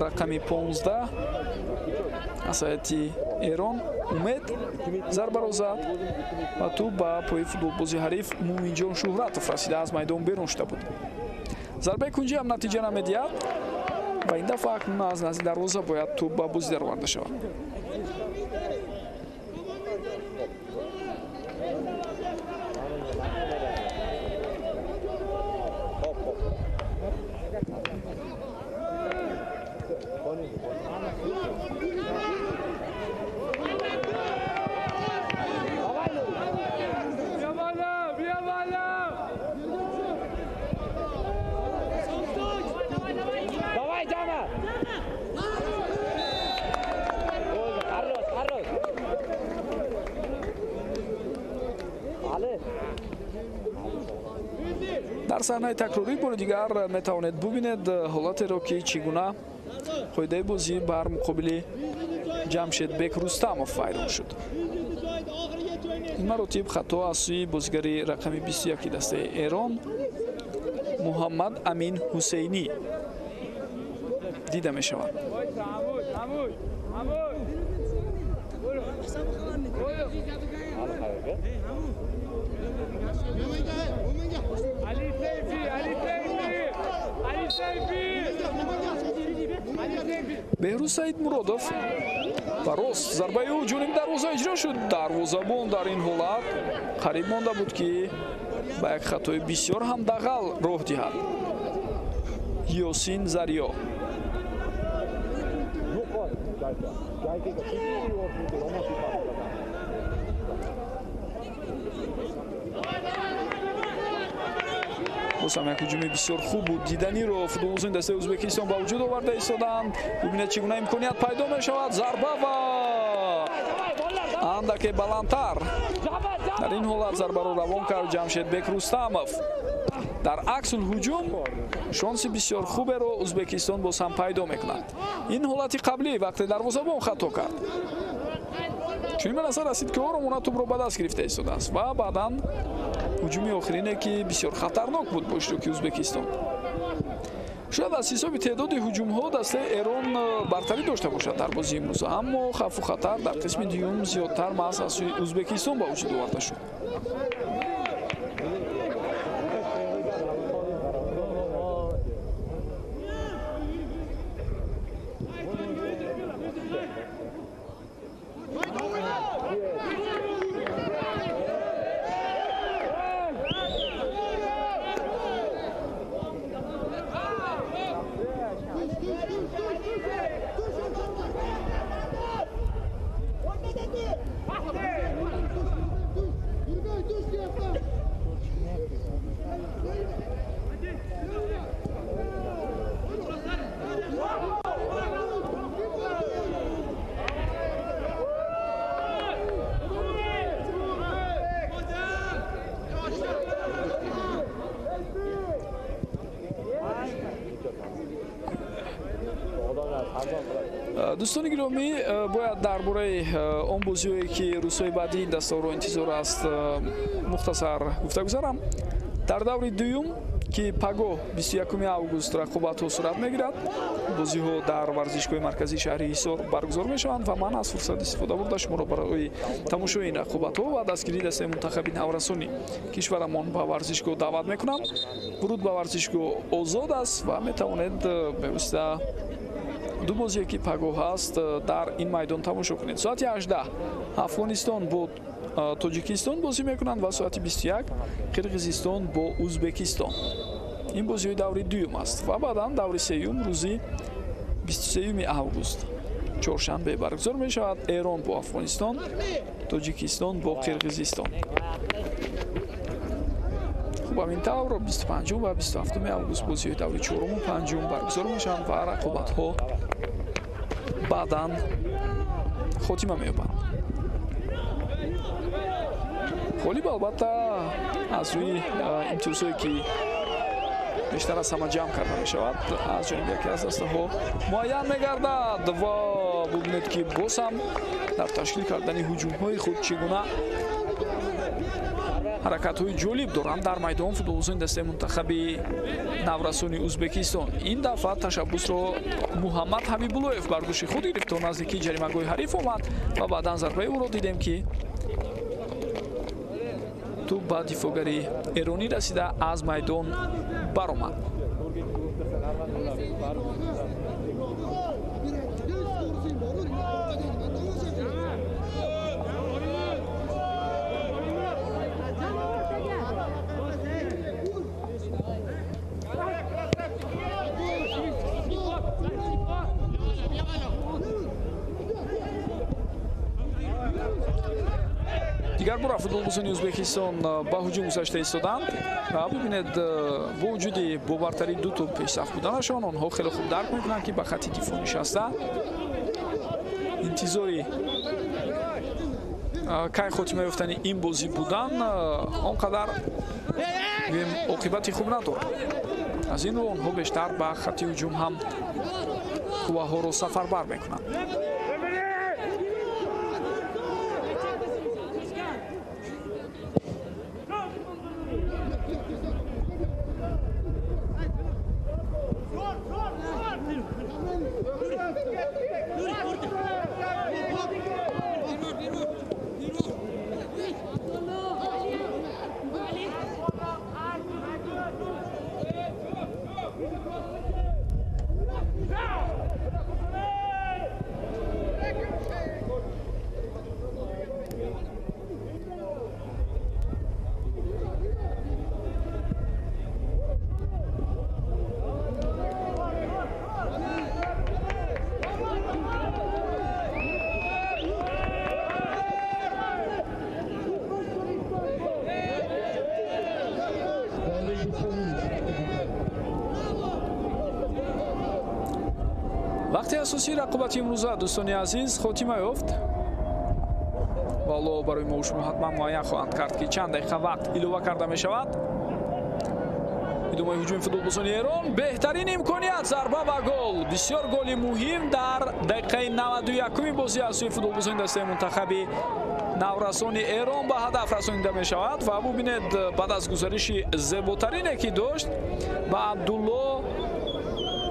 рақами 15 аз ҳайати Эрон. Умед зарбаро зад ва ту ба пои футболбози ҳариф Муъминҷон Шуҳратов расида аз майдон берун шуда буд. зарбаи кунҷӣ ҳам натиҷа намедиҳад ва ин дафъа акнун аз назди дарвоза бояд ту ба бозӣ дароварда шавад. дар саҳнаи такрорӣ бори дигар метавонед бубинед ҳолатеро ки чӣ гуна қоидаи бозӣ бар муқобили Ҷамшедбек Рустамов вайрон шуд. ин маротиб хато аз сӯи бозигари рақами 21 дастаи Эрон Муҳаммад Амин Ҳусейнӣ дида мешавад. Беҳрӯз Саид Муродов ва рост зарбаи ӯ ҷониби дарвоза иҷро шуд. Дарвозабон дар ин ҳолат қариб монда буд ки ба як хатои бисёр ҳам дағал роҳ диҳад. Ёсин Зариё бозам як ҳуҷуми бисёр хуб буд. Диданиро футболбозони дастаи Ӯзбекистон ба вуҷуд оварда истоданд. Бибинед чӣ гуна имконият пайдо мешавад. Зарба ва андаке баландтар. дар ин ҳолат зарбаро равон кард Ҷамшедбек Рустамов. дар аксул ҳуҷум шонси бисёр хуберо Ӯзбекистон боз ҳам пайдо мекунад. ин ҳолати қаблӣ вақте дарвозабон хато кард. чунин ба назар расид ки оромона тӯбро ба даст гирифта истодааст ва баъдан ҳуҷуми охирине ки бисёр хатарнок буд бо иштироки Ӯзбекистон. шояд аз ҳисоби теъдоди ҳуҷумҳо дастаи Эрон бартарӣ дошта бошад дар бозии имрӯза, аммо хавфу хатар дар қисми дуюм зиёдтар маҳз аз сӯи Ӯзбекистон ба вуҷуд оварда шуд. дӯстони гиромӣ, бояд дар бораи он бозиҳое ки рӯзҳои баъди ин дастаҳоро интизор аст мухтасар гуфта гузарам. дар даври дуюм ки пагоҳ 21 август рақобатҳо сурат мегирад, бозиҳо дар варзишгоҳи марказии шаҳри Ҳисор баргузор мешаванд ва ман аз фурсат истифода бурда шуморо барои тамошои ин рақобатҳо ва дастгирии дастаи мунтахаби наврасони кишварамон ба варзишгоҳ даъват мекунам. вуруд ба варзишгоҳ озод аст ва метавонед бевосита ду бозие ки пагоҳ ҳаст дар ин майдон тамошо кунед. соати 18 Афғонистон бо Тоҷикистон бозӣ мекунанд ва соати 21 Қирғизистон бо Ӯзбекистон. ин бозиҳои даври дуюм аст ва баъдан даври сеюм рӯзи 23 август чоршанбе баргузор мешавад. Эрон бо Афғонистон, Тоҷикистон бо Қирғизистон. хуб ҳамин тавр 25 ва 27 август бозиҳои даври чоруму панҷум баргузор мешаванд ва рақобатҳо баъдан хотима меёбанд. ғолиб албатта аз рӯи имтиёзҳое ки بیشتر از همه جمع کرده می شود از جانب یکی از دسته ها معین می گردد و ببینید که باز هم در تشکیل کردن هجوم های خود چگونه حرکت های جالب دارند در میدان فوتبالبازان دسته منتخبی نوراسانی ازبکستان. این دفعه تشبوس رو محمد حبیب‌اللهیف بر دوش خود گرفت و نزدیکی جریمه‌گاه حریف آمد و بعدا ضربه او را دیدیم که توپ به دفاعگری ایرانی رسیده از میدان برآمد. دیگر بار فوتبالبازان ازبکستان با هجوم گذشته ایستادند و ببینید با وجود با برتری دو توپ پیشرفت بودنشان آنها خیلی خوب درک میکنند که به خط دفاع نشسته انتظاری کی خاتمه یافتن این بازی بودن آنقدر عاقبت خوب ندارد. از این رو آنها بیشتر به خط هجوم هم قوه‌ها را سفربر میکنند. وقتی اساسی رقابت امروزه دوستان عزیز خاتمه یافت والله برای ما شما حتما معین خواهند کرد که چند دقیقه وقت ایلوه کرده می شود. ادامه هجوم فوتبالبازان ایران بهترین امکانیت ضربه و گل بسیار گلی مهم در دقیقه 91 بازی از سوی فوتبالبازان دسته منتخبی نوراسانی ایران به هدف رسانیده می شود و ببینید بعد از گزارش زیباترینی که داشت به عبدالله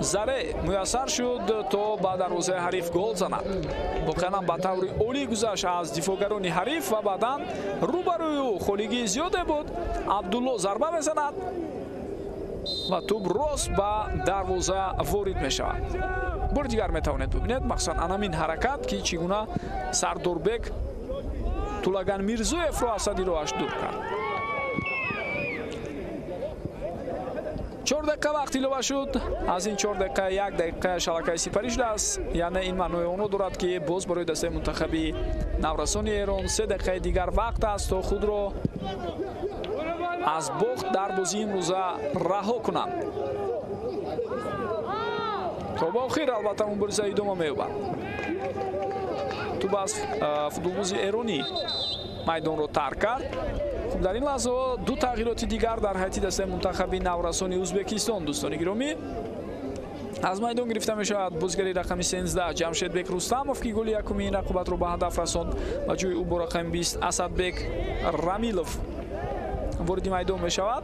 زره میسر شد تا به دروازه حریف گل زند. واقعا به طور عالی گذشت از دفاعگران حریف و بعدا روبروی او خالیگی زیاده بود. عبدالله ضربه میزند و توپ راست به دروازه وارد می شود. بار دیگر می توانید ببینید مخصوصا همین حرکت که چگونه سرداربک طولگان میرزویف را از صدی راهش دور کرد. 4 دقیقه وقت ایلوه شد. از این 4 دقیقه 1 دقیقه شبکه سپری شده است. یعنی این معنی آن دارد که باز برای دسته منتخبی نوراسانی ایران 3 دقیقه دیگر وقت است تا خود را از باخت در بازی امروزه رها کنند. تا با آخر البته مبارزه ادامه می‌یابد. تو باز فوتبالباز ایرانی میدان را ترک کرد. خب در این لحظه دو تغییرات دیگر در هیئت دسته منتخبی نوراسانی ازبکستان دوستان گرامی از میدان گرفته می شود. بازیگر رقم 13 جمشیدبک رستمov که گل یکم این رقابت را به هدف رساند و جای او با رقم 20 اسدبک رامیلوف وارد میدان می شود.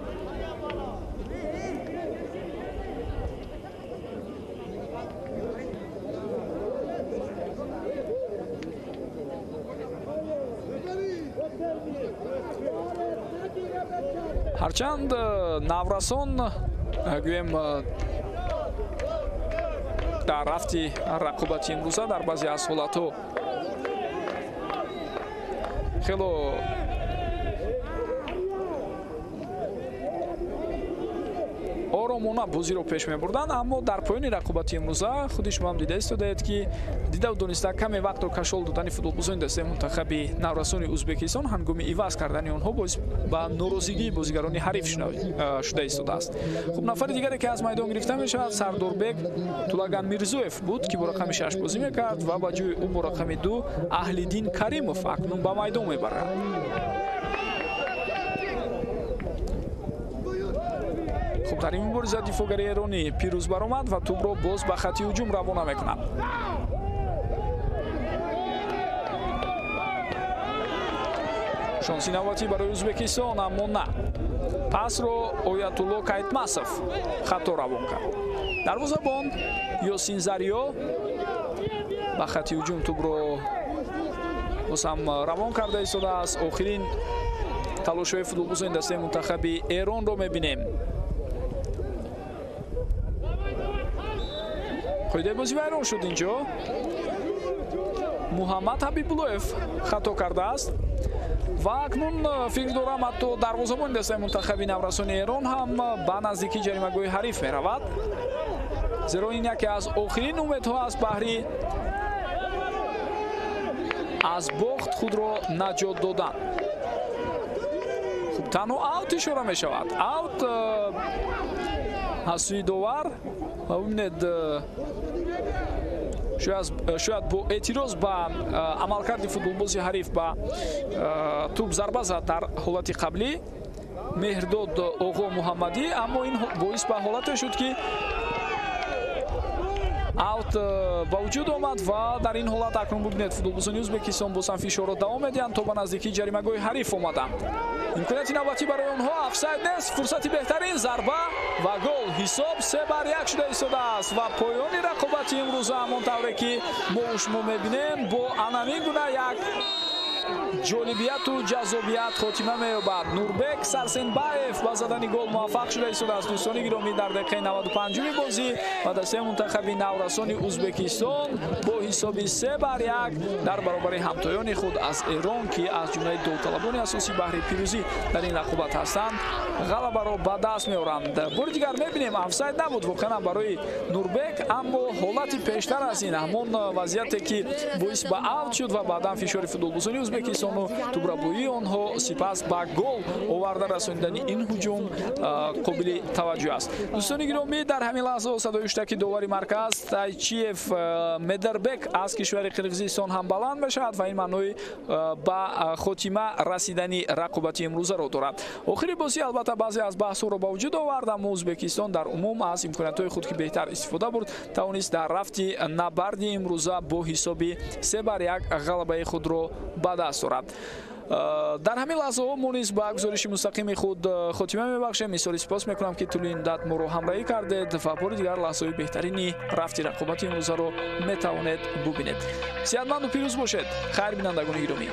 هرچند نوراсон گویم در رفتی رقابتی امروزه در بعضی از حالت‌ها خیلی آرامانه بازی رو پیش می‌بردند، اما در پایان رقابت امروزه خود شما هم دیده استید که دیده و دونسته کمی وقت رو کشال دادن فوتبالبازان دسته منتخبی نوراسانی ازبکستان هنگام عوض کردن آنها باعث به ناراضگی بازیگران حریف شده استاد است. خب نفر دیگری که از میدان گرفته میشود سرداربک طولگان میرزویف بود که با رقم 6 بازی میکرد و با جای او با رقم 2 اهلیدین کریموف اکنون به میدان میبرد. خب در این مبارزه دفاعگری ایرانی پیروز برآمد و توپ را باز به خط هجوم روانه میکنند. شانسی نوبتی برای ازبکستان اما نه. پس رو آیت‌الله کایتماسов خطا روان کرد. دروازه‌بان یاسین زریا به خط هجوم توپ رو باز هم روان کرده ایستاده است. آخرین تلاش‌های فوتبالبازان دسته منتخب ایران رو می‌بینیم. قاعده بازی ویران شد اینجا. محمد حبیب‌الله‌یف خطا کرده است و اکنون فکر دارم حتی دروازه‌بان دسته منتخب نورسان ایران هم به نزدیکی جریمه‌گاه حریف می‌رود. زیرا این یکی از آخرین امیدها است بهری از باخت خود را نجات دادن. خب تنها اوت اشاره می شود. اوت از سوی داور و ببینید شاید با اعتراض به عملکرد فوتبالبازی حریف به توپ ضربه زد در حالت قبلی مهرداد آقا محمدی، اما این باعث به حالت شد که اوت با وجود آمد و در این حالت اکنون ببینید فوتبالبازان ازبکستان با فشار را دوام میدهند تا به نزدیکی جریمه‌گاه حریف آمدند. امکانیت نوبتی برای آنها افساید نیست. فرصتی بهترین ضربه و گل. حساب 3-1 شده ایستاده است و پایان رقابت امروز همانطوری که ما شما میبینیم با انمی گونه یک جالبیت و جذابیت خاتمه می‌یابد. نوربک سرسنباев با زدن گل موفق شده ایستاده است. دوستان گرامی در دقیقه 95 بازی و دسته منتخب نورسان ازبکستان با حساب 3-1 در برابر همتایان خود از ایران که از جمله داوطلبان اساسی بهره پیروزی در این رقابت هستند غلبه را به دست می‌آورند. بار دیگر می‌بینیم افساید نبود واقعا برای نوربک، اما حالت پیشتر از این همون وضعیتی که باعث به اوت شد و بعداً فشار فوتبالبازان ازبکستان و توبرابویی آنها سپس به گل آورده رساندن این هجوم قابل توجه است. دوستان گرامی در همین لحظه صدای اشتکی داوری مرکز تایچیف مدربک از کشور قرقیزستان هم بلند میشود و این معنی به خاتمه رسیدن رقابت امروز را دارد. آخری بازی البته بعضی از بحث را با وجود آورد، اما ازبکستان در عموم از امکانات خود که بهتر استفاده برد توانست در رفت نبرد امروز با حساب 3-1 غلبه خود را به دست آورد. در همین لحظه ما نیز با گزارش مستقیم خود خاتمه میبخشیم. بسیار سپاس میکنم که طول این مدت ما رو همراهی کردید و بار دیگر لحظه بهترین رفت رقابت امروز رو میتوانید ببینید. صحتمند و پیروز باشید. خیر بینندگان گرامی.